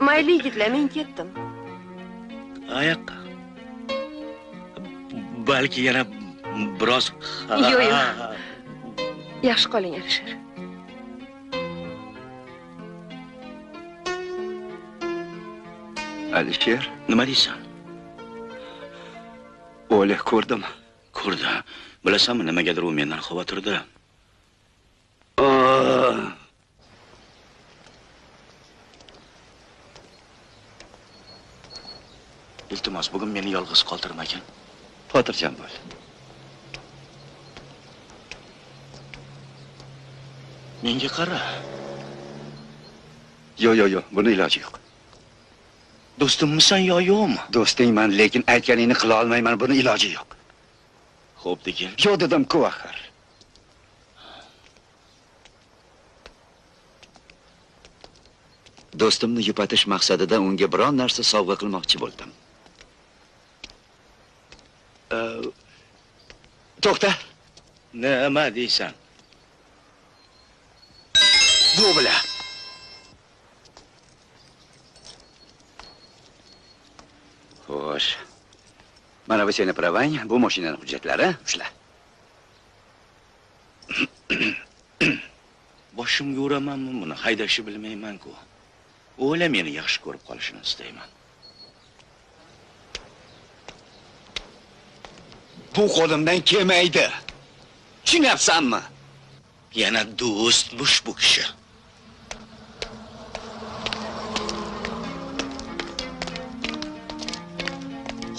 Mayli yigitlar, men ketdim. Qayoqqa? Balki yana biroz. Yo'q. Yaxshi qoling, Alisher. Alisher, nima deysan? O'lik ko'rdim. Ko'rdi. Bilasanmi, nimagadir u mendan xavotirda. Iltimos, bugun meni yolg'iz qoldirmagin. Xotirjam bo'l. Menga qara. Yo'q, buni iloji yo'q. Do'stimmisan yo yo'qmi? Do'stingman, lekin aytganingni qila olmayman, buni iloji yo'q. Xo'p degin. Yo'q dedim-ku axir. Do'stimni yupatish maqsadida unga biron narsa sovg'a qilmoqchi bo'ldim. To'xta. Nima deysan? Bu bilan. Xo'sh. Mana bu seni pravang, bu mashinaning hujjatlari, ushla. Boshimga uramanmi buni? Haydashni bilmayman-ku. O'la meni yaxshi ko'rib qolishini istayman. Bu qo'limdan kelmaydi. Tushunyapsanmi? Yana do'stmush bu kishi.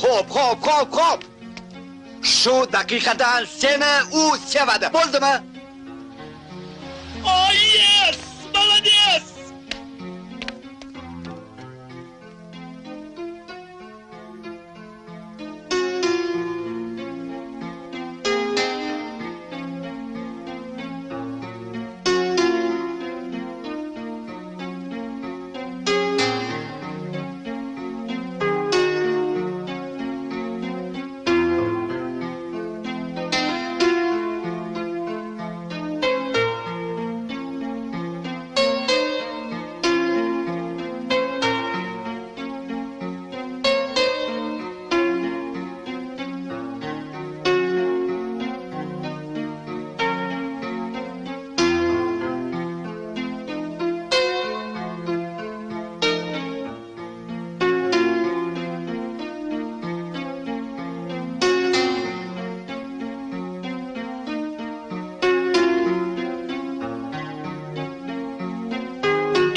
Xo'p. Shu daqiqadan seni u sevadi. Bo'ldimi? Oh yes! Молодец!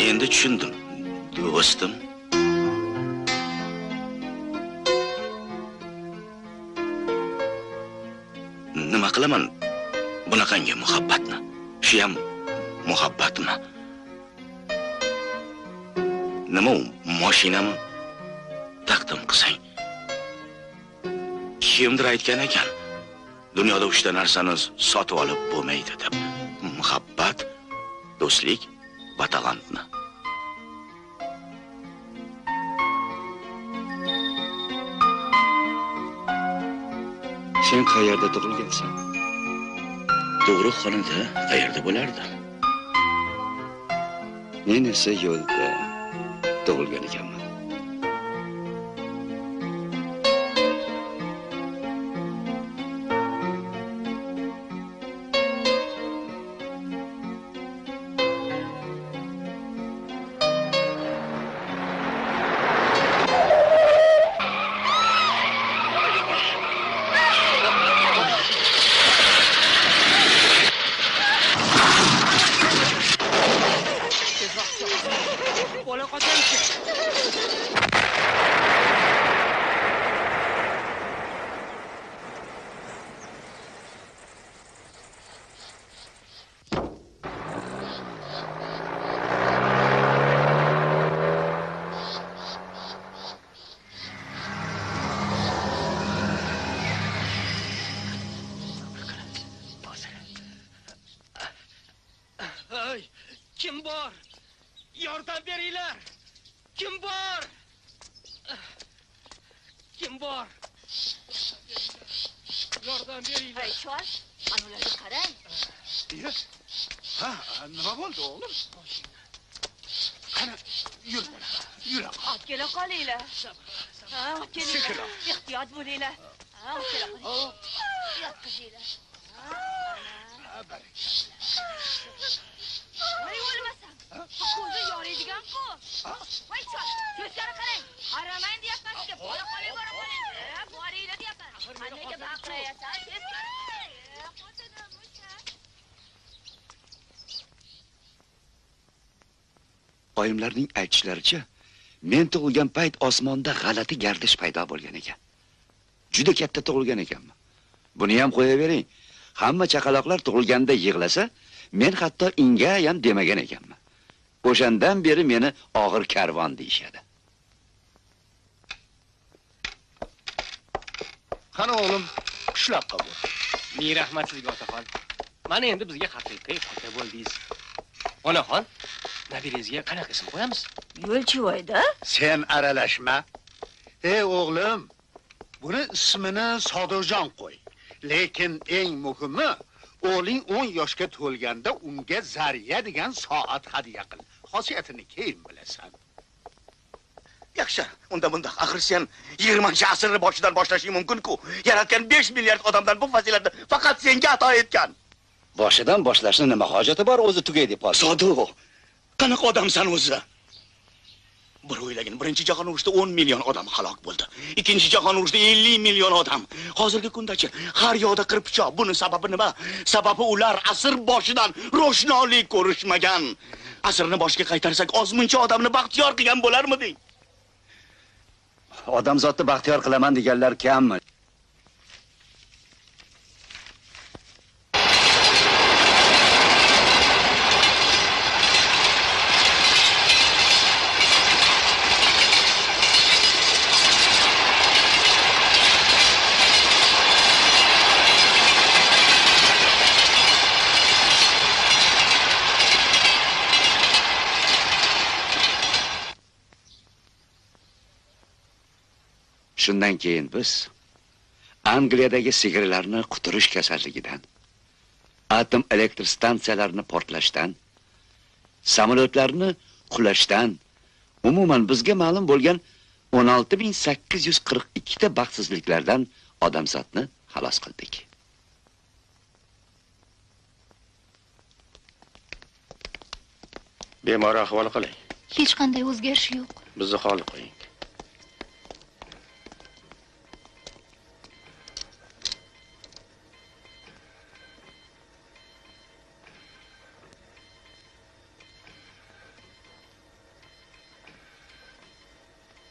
Endi tushundim, do'stim. Nima qilaman bunaqangi muhabbatni? Shu ham muhabbatmi? Nima u mashinami? Taqdim qilsang. Kimdir aytgan ekan, dunyoda 3 ta narsani sotib olib bo'lmaydi deb. Muhabbat, do'stlik va talantni. Sen qayerda tug'ilgansan? To'g'ri xonada qayerda bo'lardi? Men esa yo'lda tug'ilgan ekanman. Kim bor? Yordam beringlar. Kim bor? Kim bor? Yordam beringlar. Hey, chol, ana ularga qarang. Ha, nima bo'ldi o'g'lim? Qani, yur. Olib kela qolinglar. Ha, olib kelinglar. Ehtiyot bo'linglar. Ha, olib kela qoling. Yotqizinglar. Voy o'lmasam. Ko'zi yoriydigan-ku. Voy chol, ko'zlari qarang. Qaramayın deyapman sizga. Bora qoling, bora qoling. Boringlar deyapman. Qanday baqirayasan? Xotinim, o'sha. Oyimlarning aytishlaricha, men tug'ilgan payt osmonda g'alati gardish paydo bo'lgan ekan. Juda katta tug'ilgan ekanman. Buni ham qo'yavering. Hamma chaqaloqlar tug'ilganda yig'lasa, men hatto inga ham demagan ekanman. O'shandan beri meni og'ir karvon deyshadi. Qani o'g'lim, ushlab qol. Ming rahmat sizga otaxon. Mana endi bizga haqiqiy ota bo'ldingiz. Onaxon, nabirangizga qanaqa ism qo'yamiz? Yo'lchivoyda? Sen aralashma. Ey o'g'lim, buni ismini Sodirjon qo'y. Lekin eng muhimi, o'g'ling 10 yoshga to'lganda unga Zariya degan soat hadya qil. Xosiyatini keyin bilasan. Yaxshi, unda bunda axir sen 20-asrning boshidan boshlashing mumkin-ku. Yaratgan 5 milliard odamdan bu fazilatni faqat senga ato etgan. Boshidan boshlashni nima hojati bor o'zi tugaydi pods. Sodiq, qanaqa odamsan o'zi? Bir o'ylagin, birinchi jahon urushida 10 million odam halok bo'ldi. Ikkinchi jahon urushida 50 million odam. Hozirgi kundachi har yoqda qirpichoq. Buni sababi nima? Sababi ular asr boshidan ro'shnolik ko'rishmagan. Asrni boshiga qaytarsak, ozmuncha odamni baxtiyor qilgan bo'larmiding? Odamzodni baxtiyor qilaman deganlar kammi? Shundan keyin biz Angliyadagi sigirlarni quturish kasalligidan, atom elektr stansiyalarini portlashdan, samolyotlarni qulashdan, umuman bizga ma'lum bo'lgan 16842 ta baxtsizliklardan odamzodni xalos qildik. Bemor ahvoli qalay? Hech qanday o'zgarish yo'q. Bizni holi qo'ying.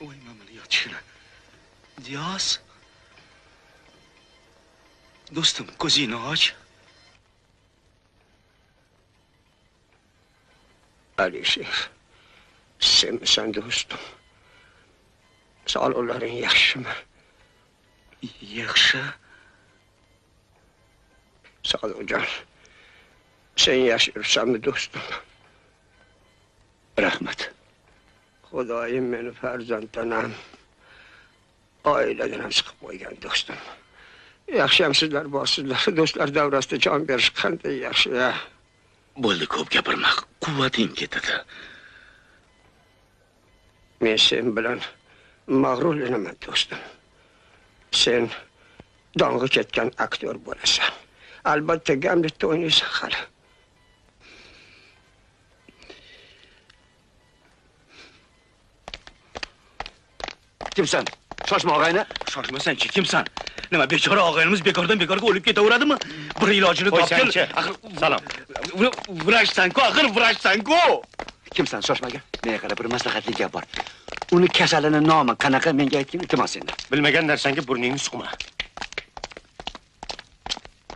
O'yman buni yotishini. Diyoz. Do'stim, ko'zingni och. Alisher, senmisan do'stim? Sog'liqlaring yaxshimi? Yaxshi. Sodiqjon, sen yaxshi yuribsanmi do'stim? Rahmat. Xudoyim meni farzanddan ham, oiladan ham chiqib qo'ygan do'stim. Yaxshiyam sizlar borsizlar. Do'stlar davrasida jon berish qanday yaxshi-ya. Bo'ldi, ko'p gapirma. Quvvating ketadi. Men sen bilan mag'rurlanaman do'stim. Sen dong'i ketgan aktyor bo'lasan. Albatta Gamletda o'ynaysan hali. Kimsan? Shoshma og'ayni. Shoshmasan-chi, kimsan? Nima bechora og'aynimiz bekordan bekorga o'lib ketaveradimi? Bir ilojini topgin. Salom. Vrachsan-ku, axir vrachsan-ku. Kimsan? Shoshmaga. Menga qara, bir maslahatli gap bor. Uni kasalini nomi qanaqa menga aytgin, iltimos endi. Bilmagan narsangga burningni suqma.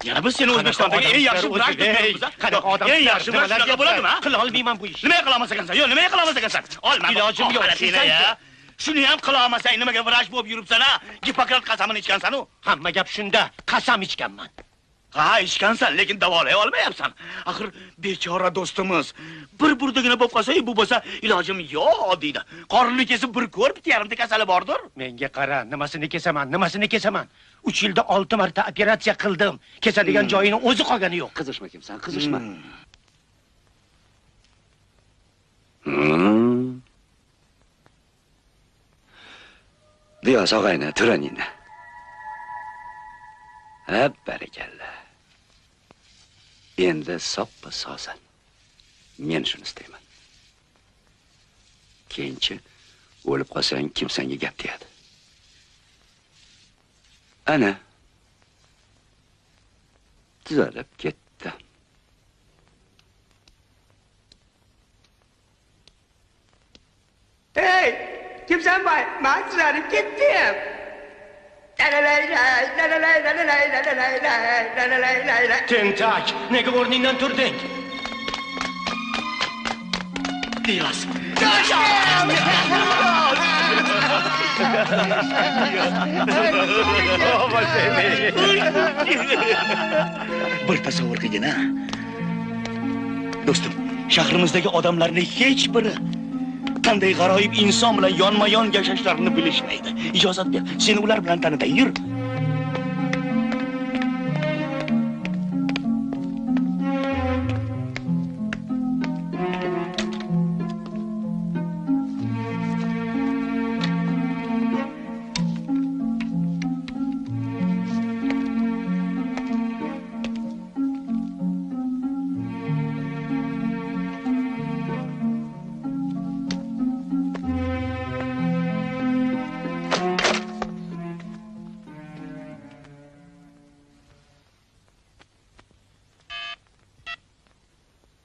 Yana biz seni O'zbekistondagi eng yaxshi vrach deb qanaqa odam? Eng yaxshi vrach shunaqa bo'ladimi? Qila olmayman bu ishni. Nima qilamiz ekansan? Yo'q, nima qilamiz ekansan? Olma. Ilojim yo'q. Shuni ham qila olmasang, nimaga vrach bo'lib yuribsan-a? Gippokrat qasamini ichgansan-u. Hamma gap shunda. Qasam ichganman. Ha, ichgansan, lekin davolay olmayapsan. Axir bechora do'stimiz bir burdagina bo'lib qolsa, bu bo'lsa ilojim yo'q deydi. Qorinni kesib bir ko'r, bitta yarimta kasali bordir. Menga qara, nimasini kesaman? 3 yilda 6 marta operatsiya qildim. Kesadigan joyini o'zi qolgani yo'q. Qizishma kimsan, qizishma. Diyoz og'ayni, turaningni. Hep barakalla. Endi soppa sozan. Men shuni istayman. Keyinchi o'lib qolsang kim senga gap deyadi? Ana. Tuzalib ketdi. Hey, kimsan bay? Men tuzalib ketdim. Tentak, nega o'rningdan turding? Diyoz. Bir tasavvur qilgin-a. Do'stim, shahrimizdagi odamlarning hech biri qanday g'aroyib inson bilan yonma-yon yashashlarini bilishmaydi. Ijozat ber, seni ular bilan tanitay, yur.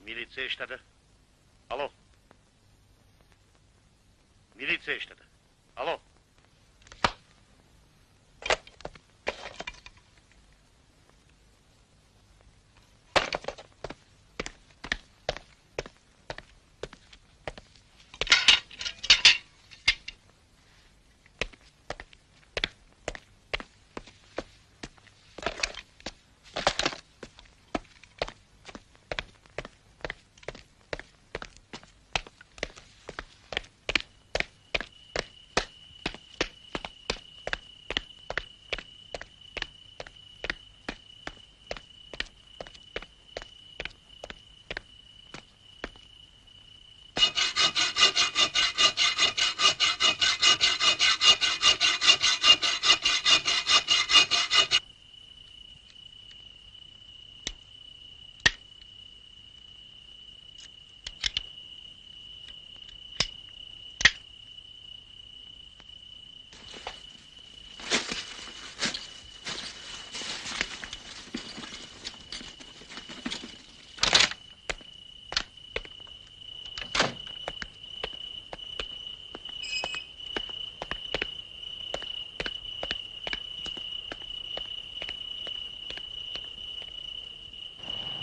Militsiya ishladi. Alo. Militsiya ishladi. Alo.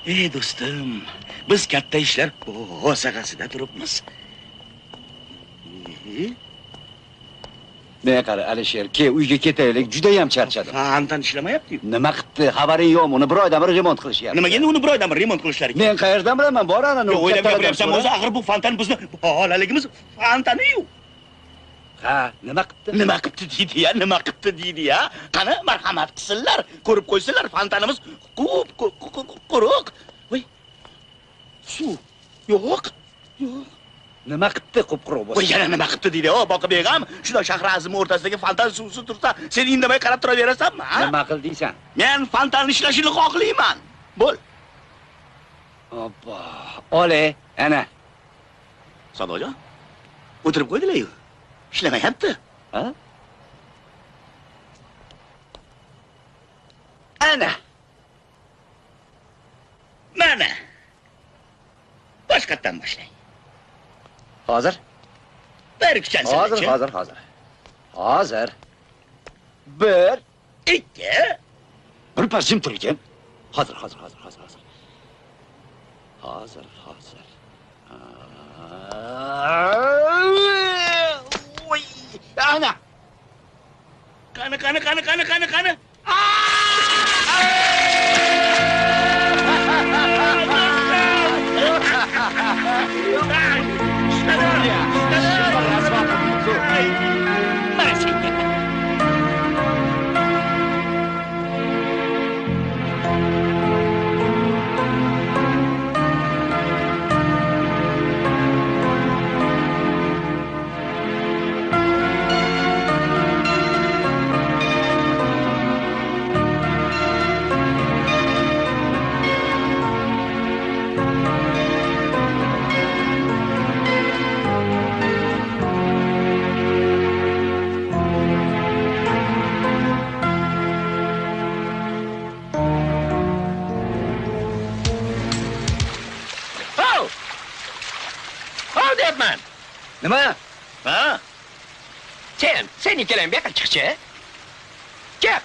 Ey do'stim, biz katta ishlar g'osag'asida turibmiz. Nega qara Alisher, ke uyga ketaylik, juda ham charchadim. Fantan ishlamayapti-yu. Nima qildi? Xabaring yo'qmi? Uni bir oydan beri remont qilishyapti. Nimaga endi uni bir oydan beri remont qilishlari kerak? Men qayerdan bilaman? Bor ana. O'ylab gapiryapsan, o'zi axir bu fantan bizni holaligimiz fantani-yu. Ha, nima qildi? Nima qildi deydi-ya, nima qildi deydi-ya. Qani marhamat qilsinlar, ko'rib qo'ysinlar, fantanimiz quruq. Voy. Suv yo'q. Yo'q. Nima qildi qup-quruq bo'lsa? Voy, yana nima qildi deydi. O, boqa beg'am, shunda shahar azimi o'rtasidagi fontan suvsiz tursa, sen indamay qarab turaverasanmi, ha? Nima qildingsan? Men fontanni ishlashini xohlayman. Bo'l. Oppa. Ole, ana. Sadojon, o'tirib qo'ydilar-yu. Ishlamayapti. Ha? Ana. Mana. Boshqatdan boshlang. Hozir? Bir kuchansin. Hozir. 1 2 Bir pas jim tur ekan. Hozir. Voy, ana. Qani. Nima? Ha? Sen ikkalang bu yoqqa chiqchi. Chiq.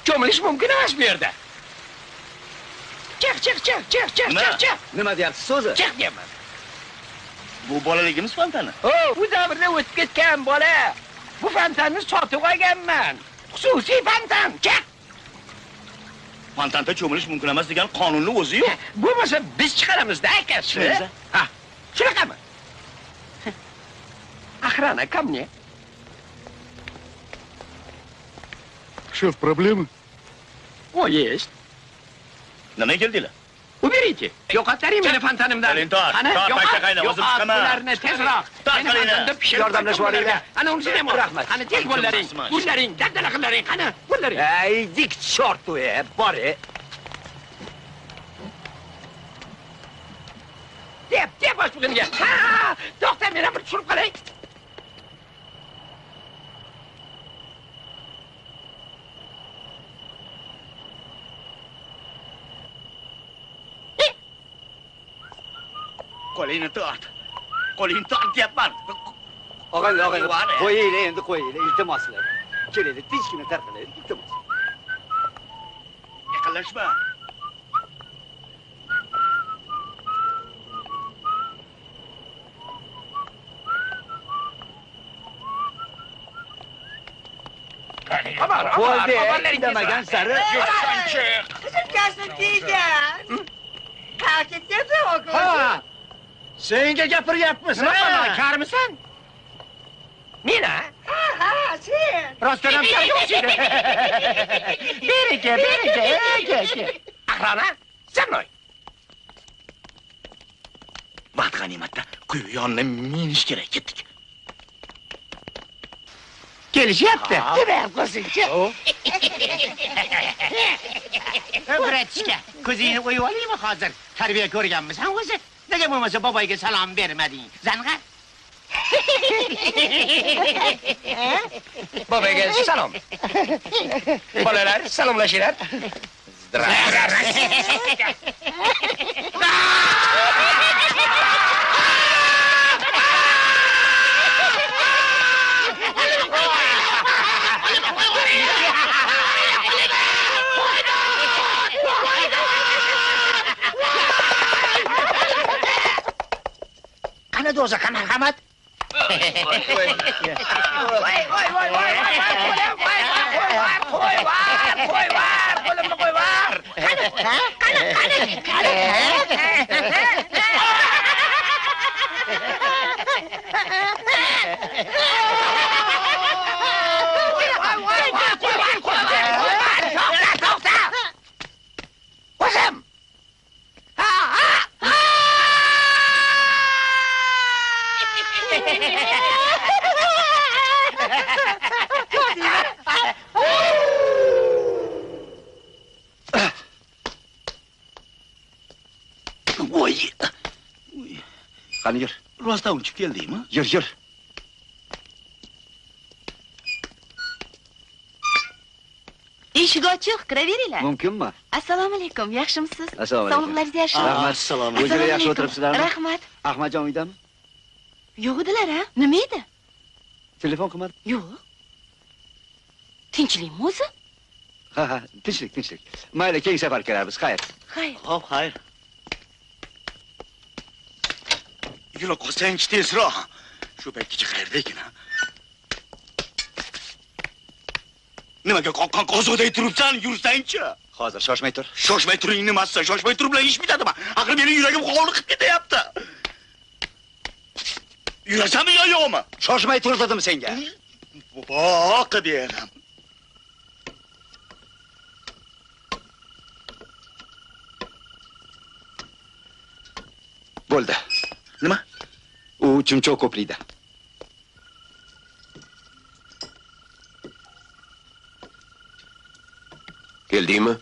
Cho'milish mumkin emas bu yerda. Chiq. Nima deyapsiz so'zi? Chiq deyapman. Bu bolaligimiz fontani. Bu davrda o'tib ketgan bola. Bu fontanni sotib olganman. Xususiy fontan. Chiq. Fontanda cho'milish mumkin emas degan qonunni o'zi yo'q. Bo'lmasa biz chiqaramiz-da, akasi. Ha, shunaqami? Охрана, ко мне. Шеф, проблемы? О, есть. Nima keldinglar? Уберите. Yo'qotlaring meni fontanimdan. Qani, yo'q, o'zim chiqaman. Ularni tezroq. Yordamlashib olinglar. Ana unisi ham rahmat. Qani tez bo'llaring. Bo'llaring, daddala qillaring. Qani, bo'llaring. Ey, dik chortu, bor. Deb bosh bugunga. To'xta, meni bir tushirib qolay. Qo'lingni tort. Qo'lingni tort deyapman. Og'ay, qo'yinglar endi, qo'yinglar, iltimoslar. Kelaylik, tinchgina tarqalaylik, iltimos. Yaqinlashma. Bo'ldi, indamagan sari. Qizilkasni tiygan. Qayerda o'qi? Ha! Senga gapiryapmiz-mi? Karmisan? Meni? Ha, sen. Rostdan ham karga o'xshaydi. Berika. Aqrona, со мной. Vaqt g'animatda quyi yonini minish kerak, ketdik. Kelishyapti. Nima qo'shingchi? Bratishka, ko'zingni o'yib olaymi hozir? Tarbiya ko'rganmisan o'zi? Nega bo'lmasa boboyga salom bermading? Zang'ar. Boboyga salom. Bolalar, salomlashinglar. qanday o'zi marhamat. Voy. Qani yur. Rostdan uchib keldingmi? Yur, yur. Eshik ochiq, kiraveringlar. Mumkinmi? Assalomu alaykum, yaxshimisiz? Assalomu alaykum. Sog'liqlaringiz yaxshimi? Rahmat. Assalomu alaykum. O'zinglar yaxshi o'tiribsizlarmi? Rahmat. Ahmadjon uydami? Yo'q edilar-a? Nima edi? Telefon qilmadi? Yo'q. Tinchlikmi o'zi? Ha, tinchlik, tinchlik. Mayli, keyingi safar kelamiz. Xayr. Xayr. Xo'p, xayr. Yura qolsang tezroq. Shu paytgacha qayerda ekan? Nimaga qoqqan qozoqday turibsan? Yursang-chi. Hozir shoshmay tur. Shoshmay turing nimasi? Shoshmay tur bilan ish bitadimi? Axir meni yuragim hovliqib ketyapti. Yurasanmi yo yo'qmi? Shoshmay tur dedim senga. Boq deyaman. Bo'ldi. Nima? U Chimchoq ko'prikda. Keldingmi?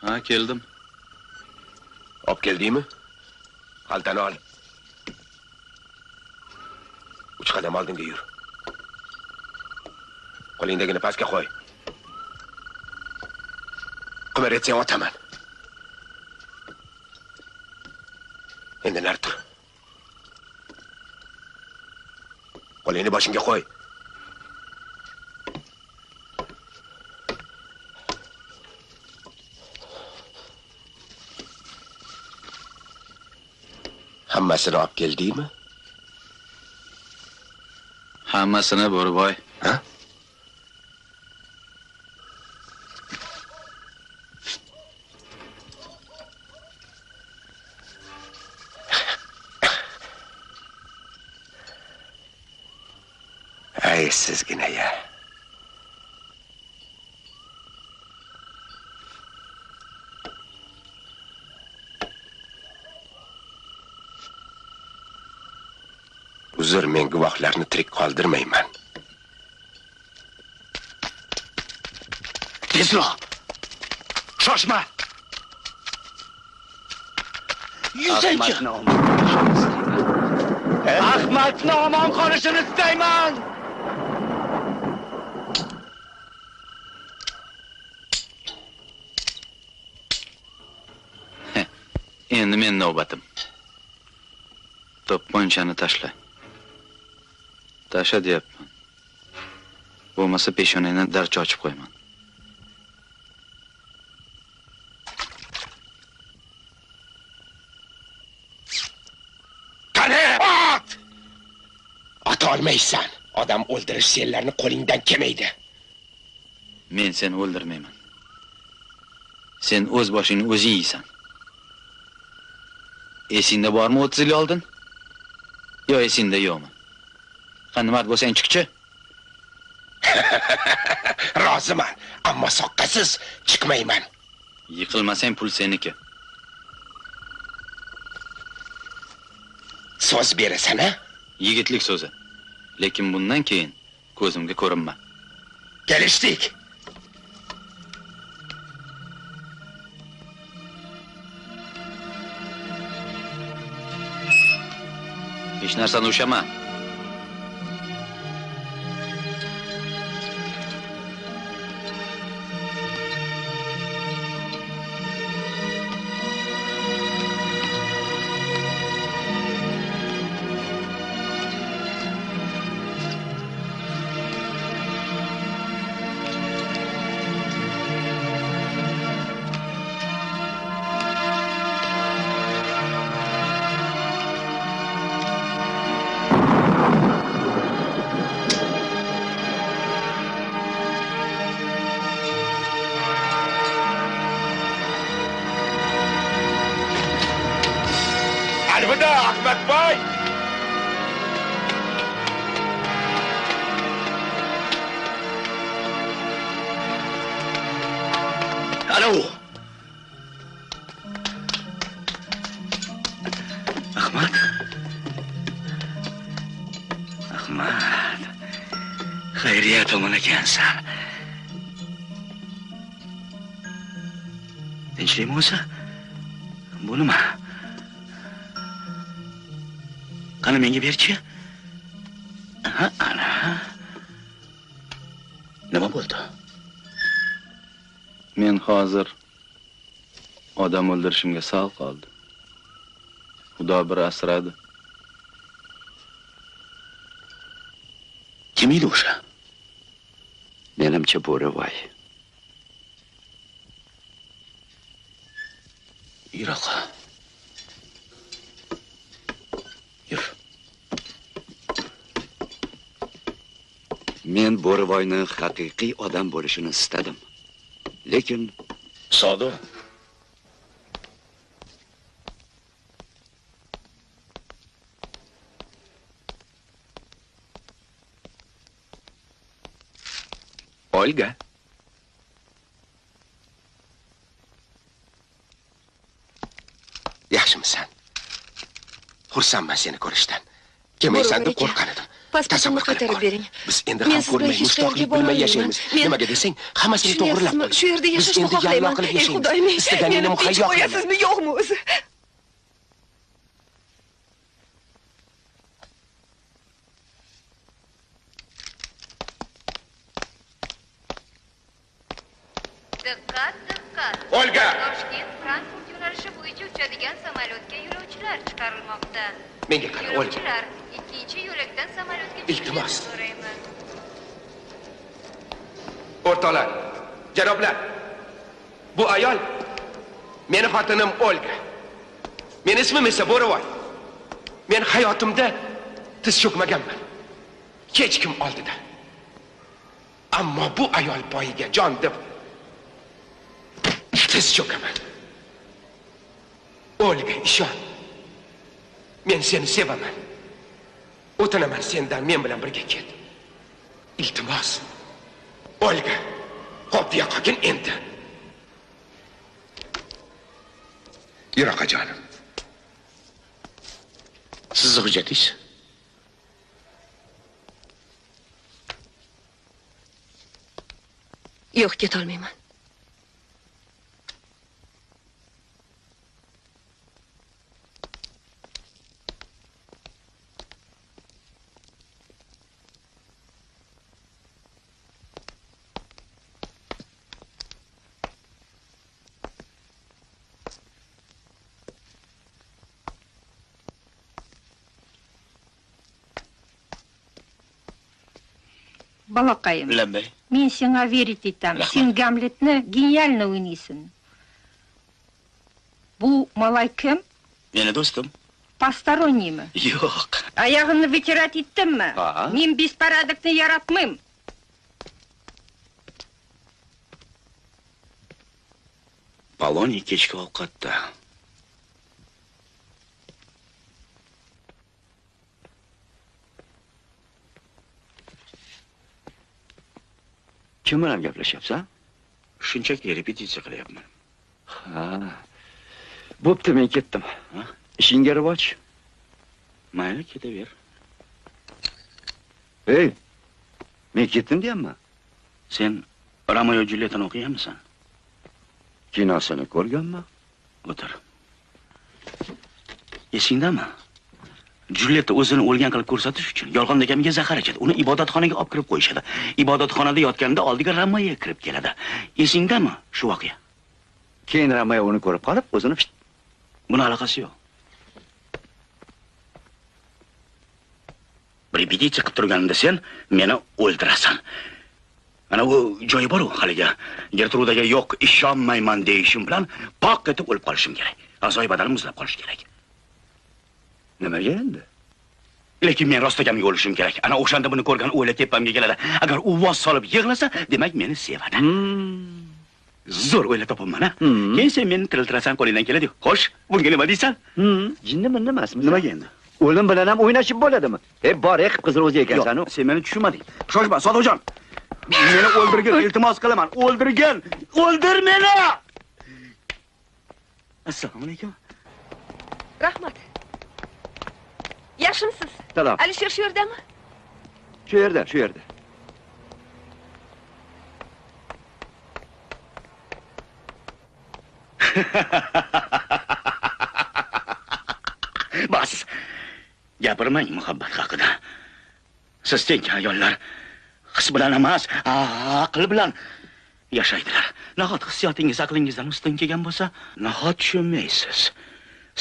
Ha, keldim. Olib keldingmi? Xaltani ol. 3 qadam oldinga yur. Qo'lingdagini pastga qo'y. Qimir etsang otaman. Endi nar tur. Qo'lingni boshingga qo'y. Hammasini olib keldingmi? Hammasini Bo'riboy. Ha? Ay sizgina ya. Uzr, men guvohlarni tirik qoldirmayman. Tezroq. Shoshma. Yursang-chi. Ahmadni omon qolishini istayman. Endi men navbatim. To'pponchani tashla. Tasha deyapman. Bo'lmasa peshonangni darcha ochib qo'yaman. Qani! Ot! Ota olmaysan. Odam o'ldirish senlarni qo'lingdan kelmaydi. Men seni o'ldirmayman. Sen o'z boshingni o'zing yeysan. Esingda bormi 30 yil oldin? Yo esingda yo'qmi? Qani mard bo'lsang chiqchi. Roziman, ammo soqqasiz chiqmayman. Yiqilmasang pul seniki. So'z berasan-a? Yigitlik so'zi. Lekin bundan keyin ko'zimga ko'rinma. Kelishdik. Hech narsani ushama. Alvida Ahmadboy. Alo. Ahmad. Ahmad. Xayriyat tomon ekansan. Tinchlikmi o'zi? Bu nima? Qani menga berchi? Aha, ana. Nima bo'ldi? Men hozir odam o'ldirishimga sal qoldi. Xudo bir asradi. Kim edi o'sha? Menimcha Bo'rivoy. Yiroqqa. Yur. Men Bo'rivoyning haqiqiy odam bo'lishini istadim. Lekin Sodo. Olga. Yaxshimisan? Xursandman seni ko'rishdan. Kelmaysan deb qo'rqar edim. Pasportimni qaytarib bering. Biz endi ham ko'rmay, mustaqil bilmay yashaymiz. Nimaga desang, hammasini to'g'rilab qo'y. Shu yerda yashashni xohlayman. Ey Xudoyim, istaganingni muhayyo qilaman. qo'yasizmi, yo'qmi o'zi? Diqqat, diqqat. Olga! Toshkent Frankfurt yo'nalishi bo'yicha uchadigan samolyotga yo'lovchilar chiqarilmoqda. Menga qara, Olga. Yo'lovchilar ikkinchi yo'lakdan samolyotga Iltimos. so'rayman. O'rtoqlar, janoblar. Bu ayol meni xotinim Olga. Men ismim esa Bo'rivoy. Men hayotimda tiz cho'kmaganman. Hech kim oldida. Ammo bu ayol poyiga jon deb tiz cho'kaman. Olga, ishon. Men seni sevaman. O'tinaman sendan, men bilan birga ket. Iltimos. Olga, xo'p deya qolgin endi. Yiroqqa jonim. Sizni hujjatingiz? Yo'q, ketolmayman. Balaqayim. Bilaman. Men senga verит etam. Sen Gamletni genialni o'ynaysan. Bu malay kim? Meni do'stim. Постороннийmi? Yo'q. Oyog'imni vechirat etdimmi? Men besparadlikni yaratmayman. Paloni kechki ovqatda. Kim bilan gaplashyapsan? Shunchaki repetitsiya qilyapman. Ha. Bo'pti, men ketdim. Ishingga rivoj. Mayli, ketaver. Ey, men ketdim deyapman. Sen Romeo Julietani o'qiganmisan? Kinosini ko'rganman. O'tir. Esingdami? Julietta o'zini o'lgan qilib ko'rsatish uchun yolg'on akamiga zahar ichadi. Uni ibodatxonaga olib kirib qo'yishadi. Ibodatxonada yotganda oldiga Romeo kirib keladi. Esingdami shu voqea? Keyin Romeo uni ko'rib qolib, o'zini buni aloqasi yo'q. Repetitsiya qilib turganimda sen meni o'ldirasan. Ana u joyi bor-ku, haliga Gertrudaga yo'q, ishonmayman deyishim bilan poq etib o'lib qolishim kerak. A'zoyi badanim muzlab qolishi kerak. Nimaga endi? Lekin men rost akamga o'lishim kerak. Ana o'shanda buni ko'rgan o'yla tepamga keladi. Agar u voz solib yig'lasa, demak meni sevadi. Zo'r o'ylab topibman, ha? Keyin sen meni tiriltirasan, qo'lingdan keladi. Xo'sh, bunga nima deysan? Jinni minni emasmi? Nimaga endi? O'lim bilan ham o'ynashib bo'ladimi? Bor, qizil o'zi ekansan. Yo'q, sen meni tushunmading. Shoshma, Sodiqjon. Meni o'ldirgin, iltimos qilaman. O'ldirgin! O'ldir meni! Assalomu alaykum. Rahmat. Yaxshimisiz? Salom. Alisher shu yerdami? Shu yerda. Bas. Gapirmang muhabbat haqida. Siz tenki ayollar his bilan emas, aql bilan yashaydilar. Nahot hissiyotingiz aqlingizdan ustun kelgan bo'lsa, nahot tushunmaysiz.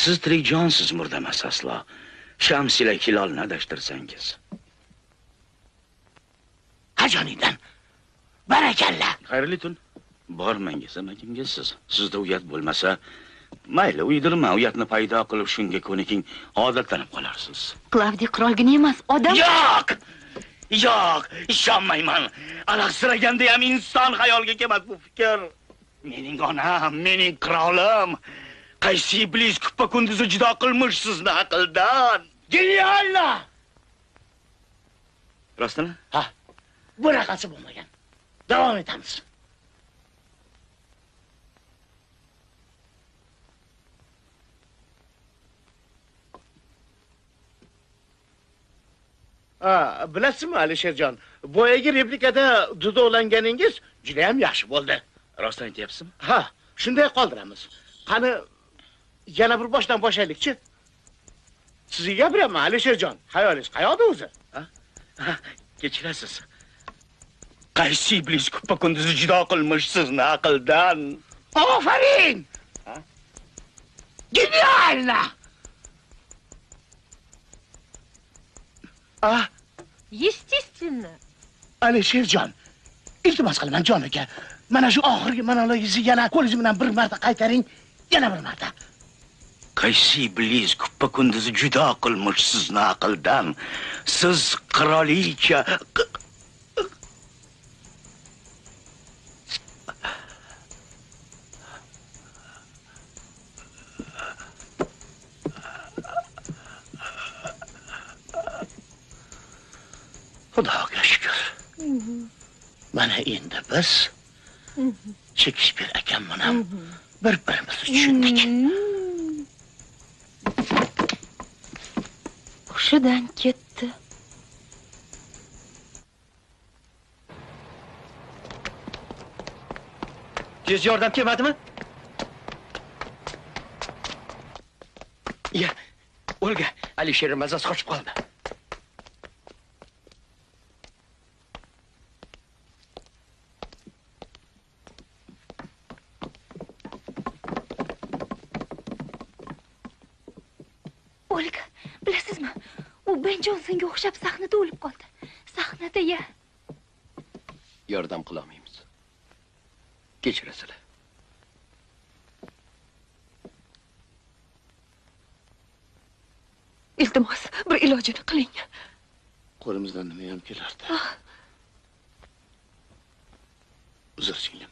Siz tirik jonsiz, murda emas aslo. Shams ila hilolni adashtirsangiz. Ajonidan. Barakalla. Xayrli tun. Bormangiz, amakingizsiz. Sizda uyat bo'lmasa, mayli, uydirma, uyatni paydo qilib shunga ko'niking, odatlanib qolarsiz. Klavdiy qirolgina emas, odam. Yo'q, ishonmayman. Alahsiraganda ham inson xayolga kelmas bu fikr. Mening onam, mening qirolim. Qaysi iblis kuppa kunduzi judo qilmish sizni aqldan. Genialna! Rostmi? Ha. Bunaqasi bo'lmagan. Davom etamiz. Bilasizmi Alisherjon, boyagi replikada dudovlanganingiz juda ham yaxshi bo'ldi. Rost aytyapsizmi? Ha, shunday qoldiramiz. Qani yana bir boshdan boshlaylikchi. Sizga gapiraman Alisherjon, xayolingiz qayoqda o'zi? Kechirasiz. Qaysi iblis kuppa kunduzi judo qilmish sizni aqldan? Ofarin! Genialna! Естественно. Alisherjon, iltimos qilaman jon aka. Mana shu oxirgi monologingizni yana qo'lingiz bilan bir marta qaytaring, yana bir marta. Qaysi iblis kuppa kunduzi judo qilmish sizni aqldan? Siz qirolicha Xudoga shukr. Mana endi biz Shekspir akam bilan bir-birimizni tushundik. Hushidan ketdi. Tez yordam kelmadimi? Ya, Olga, Alisher mazasi qochib qoldi. Olga, bilasizmi? U Ben Jonsonga o'xshab sahnada o'lib qoldi. Sahnada-ya. Yordam qila olmaymiz. Kechirasizlar. Iltimos, bir ilojini qiling. Qo'limizdan nima ham kelardi? Uzr singlim.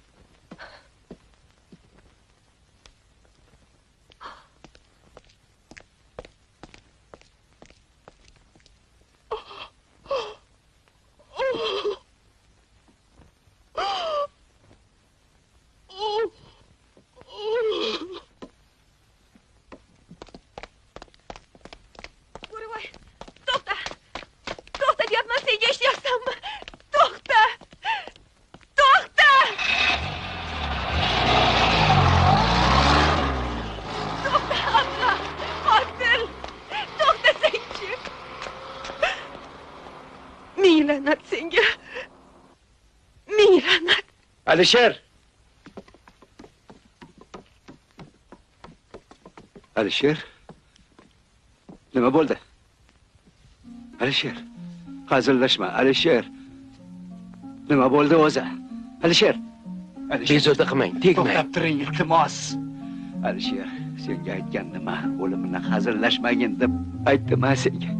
Alisher! Alisher? Nima bo'ldi? Alisher, hazillashma, Alisher. Nima bo'ldi o'zi? Alisher. Bezovta qilmang, tegmang. To'xtab turing, iltimos. Alisher, senga aytgan nima? O'limni hazillashmagin deb aytdim-a senga.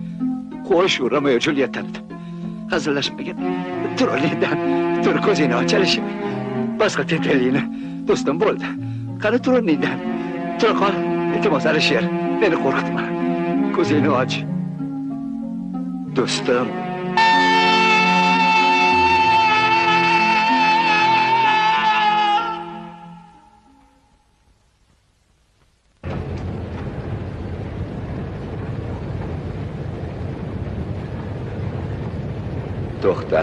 Qo'sh Romeo va Julietani. Hazillashmagin. Tur o'rnidan, tur ko'zingni och, Alisher. Boshqa tetelingni Do'stim bo'ldi. Qani tur o'rningdan. Tura qol. Iltimos Alisher, meni qo'rqitma. Ko'zingni och. Do'stim. To'xta.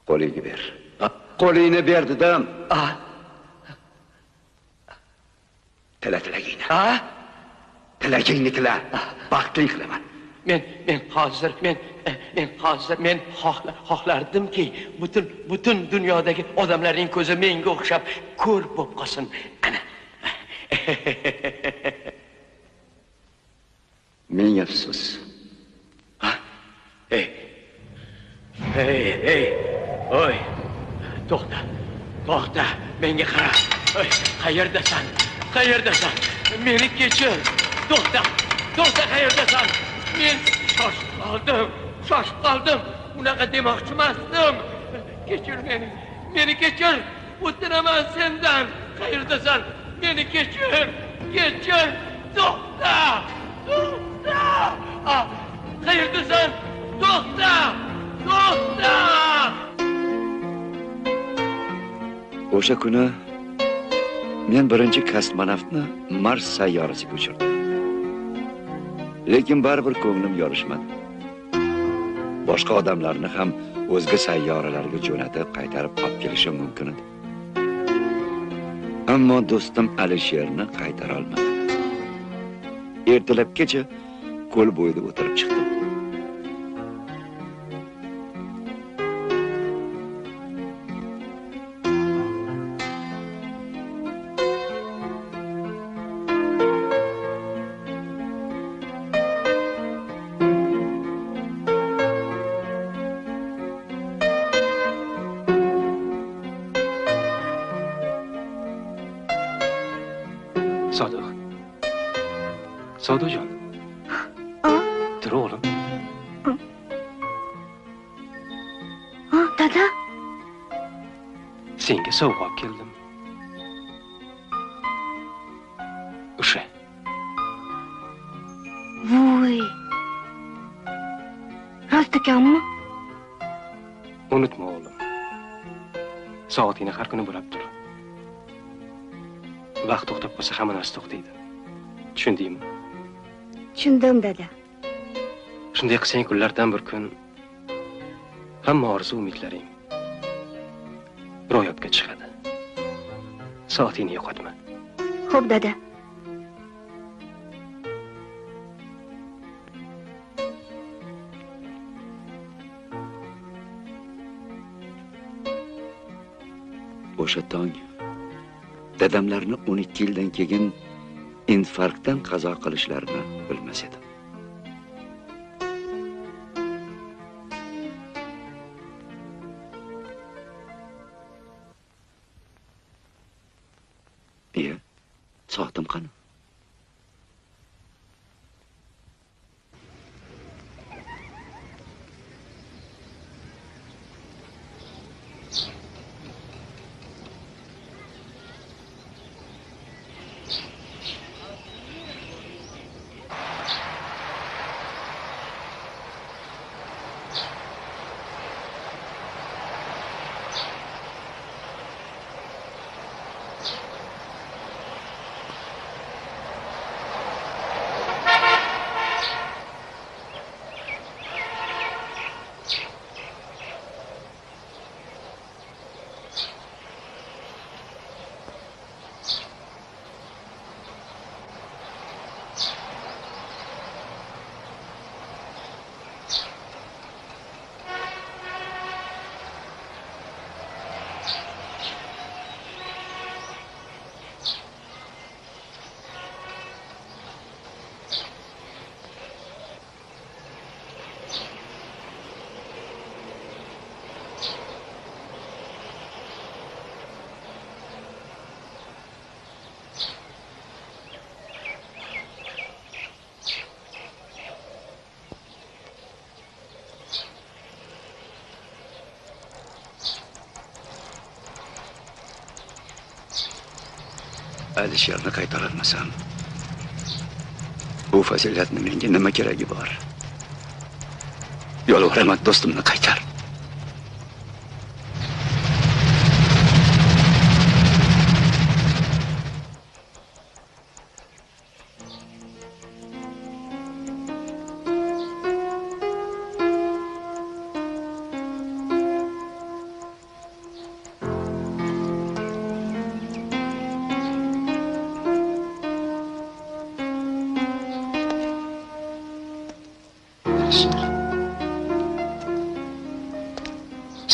Qo'lingni ber. Qo'lingni ber dedim. Tilagingni. Tilagingni tila. Baxtli qilaman. Men hozir xohlardimki butun dunyodagi odamlarning ko'zi menga o'xshab ko'r bo'lib qolsin. Ana. Ming afsus. Hey, oy, to'xta, menga qara. Oy, qayerdasan? Meni kechir. To'xta, qayerdasan? Men shoshib qoldim. Unaqa demoqchi emasdim. Kechir meni kechir. O'tiraman sendan. Qayerdasan? Meni kechir. To'xta. Qayerdasan? To'xta! O'sha kuni men birinchi kosmonavtni Mars sayyorasiga uchirdim. Lekin baribir ko'nglim yorishmadi. Boshqa odamlarni ham o'zga sayyoralarga jo'natib qaytarib olib kelishim mumkin edi. Ammo do'stim Alisherni qaytara olmadim. Ertalabgacha ko'l bo'yida o'tirib chiqdim. Sodiqjon. Tur o'g'lim. Dada. Senga sovg'a olib keldim. O'sha. Voy. Rost ekanmi? Unutma o'g'lim. Soatingni har kuni burab tur. Vaqt to'xtab qolsa hamma narsa to'xtaydi. Tushundingmi? Tushundim, dada. Shunday qilsang kunlardan bir kun hamma orzu umidlaring ro'yobga chiqadi. Soatingni yo'qotma. Xo'p, dada. O'sha tong dadamlarni 12 yildan keyin infarktdan qazo qilishlarini bilmas edim. Soatim qani? Alisherni qaytarolmasam, bu fazilatni menga nima keragi bor? Yolvoraman, do'stimni qaytar.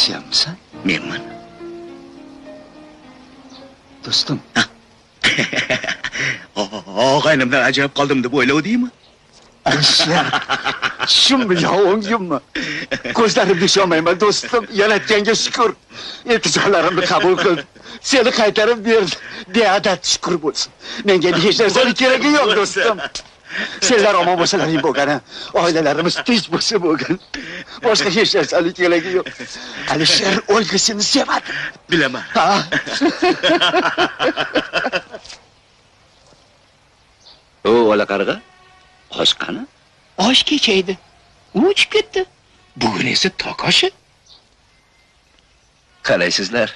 Senmisan? Menman. Do'stim. Og'aynimdan ajrab qoldim deb o'ylavdingmi? Alisher, tushimmi yo o'ngimmi? Ko'zlarimga ishonmayman do'stim. Yaratganga shukr. Iltijolarimni qabul qil. Seni qaytarib berdi. Beadad shukr bo'lsin. Menga hech narsaning keragi yo'q do'stim. Senlar omon bo'lsalaring bo'lgani, oilalarimiz tinch bo'lsa bo'lgan. Boshqa hech narsaning keragi yo'q. Alisher Olga seni sevadi. Bilaman. Ha? O, ola qarg'a. Osh qani? Osh kechaydi. U uchib ketdi. Bugun esa tokoshi. Qalaysizlar?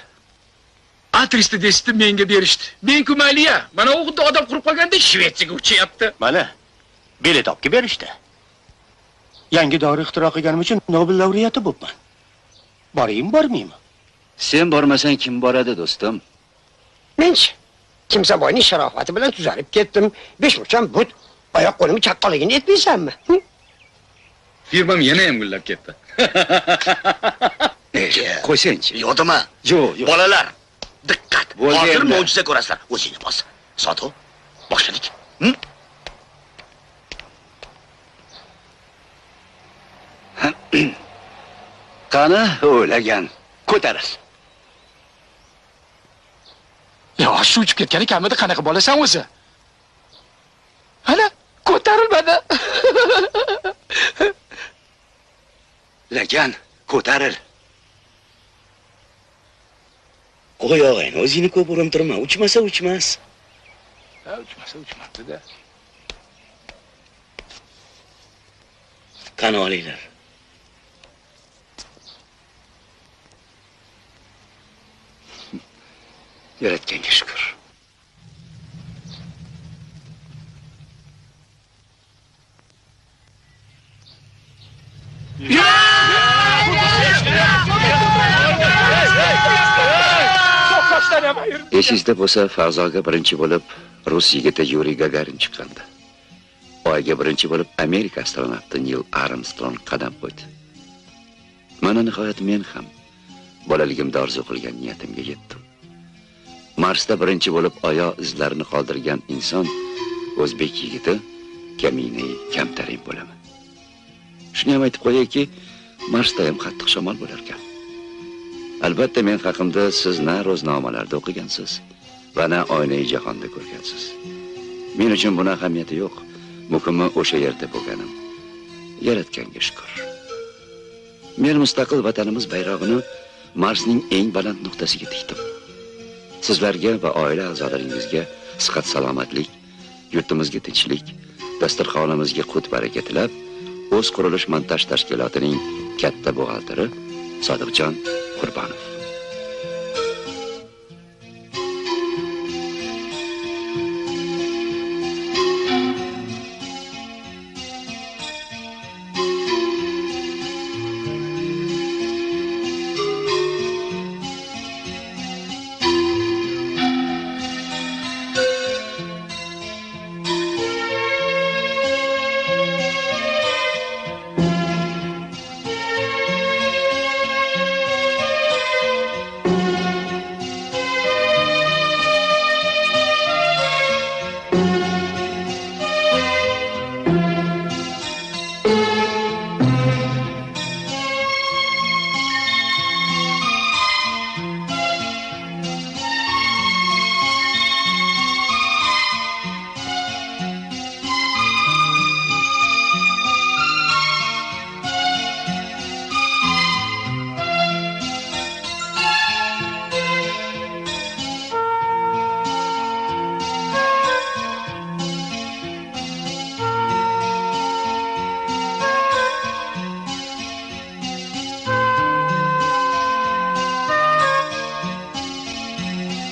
Adresni desdi menga berishdi. Men Kumaliya, mana u xuddi odam qurib qolganda Shvetsiyaga uchayapti. Mana bilet olib berishdi. Yangi dori ixtiro qilganim uchun Nobel laureati bo'pman. Boraymi, bormaymi? Sen bormasang kim boradi do'stim? Menchi Kimsaboyning sharofati bilan tuzalib ketdim. Beshmucham but, oyoq qo'limni chaqqonligini aytmaysanmi? Firmam yana ham gullab ketdi. Qo'ysenchi. Yo'dimi? Yo'q. Bolalar, diqqat. Bo'ldi Hozir endi. mo'jiza ko'rasizlar. O'zingni bos. Sotu, boshladik. Qani o'ylagan, ko'taril. Yosh uchib ketgani kamida qanaqa bolasan o'zi? Ana, ko'tarilmadi. Lagan, ko'taril. Qo'y og'ayn, o'zingni ko'p urintirma. Uchmasa uchmas. Ha, uchmabdi-da. Qani olinglar. Yaratganga shukr. Esingizda bo'lsa, Fazog'a birinchi bo'lib rus yigiti Yuriy Gagarin chiqqandi. Oyga birinchi bo'lib Amerika astronavti Neil Armstrong qadam qo'ydi. Mana nihoyat men ham bolaligimda orzu qilgan niyatimga yetdim. Marsda birinchi bo'lib oyoq izlarini qoldirgan inson o'zbek yigiti Kaminey Kamtarin bo'laman. Shuni ham aytib qo'yayki, Marsda ham qattiq shamol bo'lar ekan. Albatta men haqimda siz na ro'znomalarda o'qigansiz va na oynai jahonda ko'rgansiz. Men uchun buni ahamiyati yo'q. Muhimi o'sha yerda bo'lganim. Yaratganga shukr. Men mustaqil vatanimiz bayrog'ini Marsning eng baland nuqtasiga tikdim. Sizlarga va oila a'zolaringizga sihat salomatlik, yurtimizga tinchlik, dasturxonimizga qut baraka tilab, o'z qurilish montaj tashkilotining katta buxgalteri Sodiqjon Qurbonov.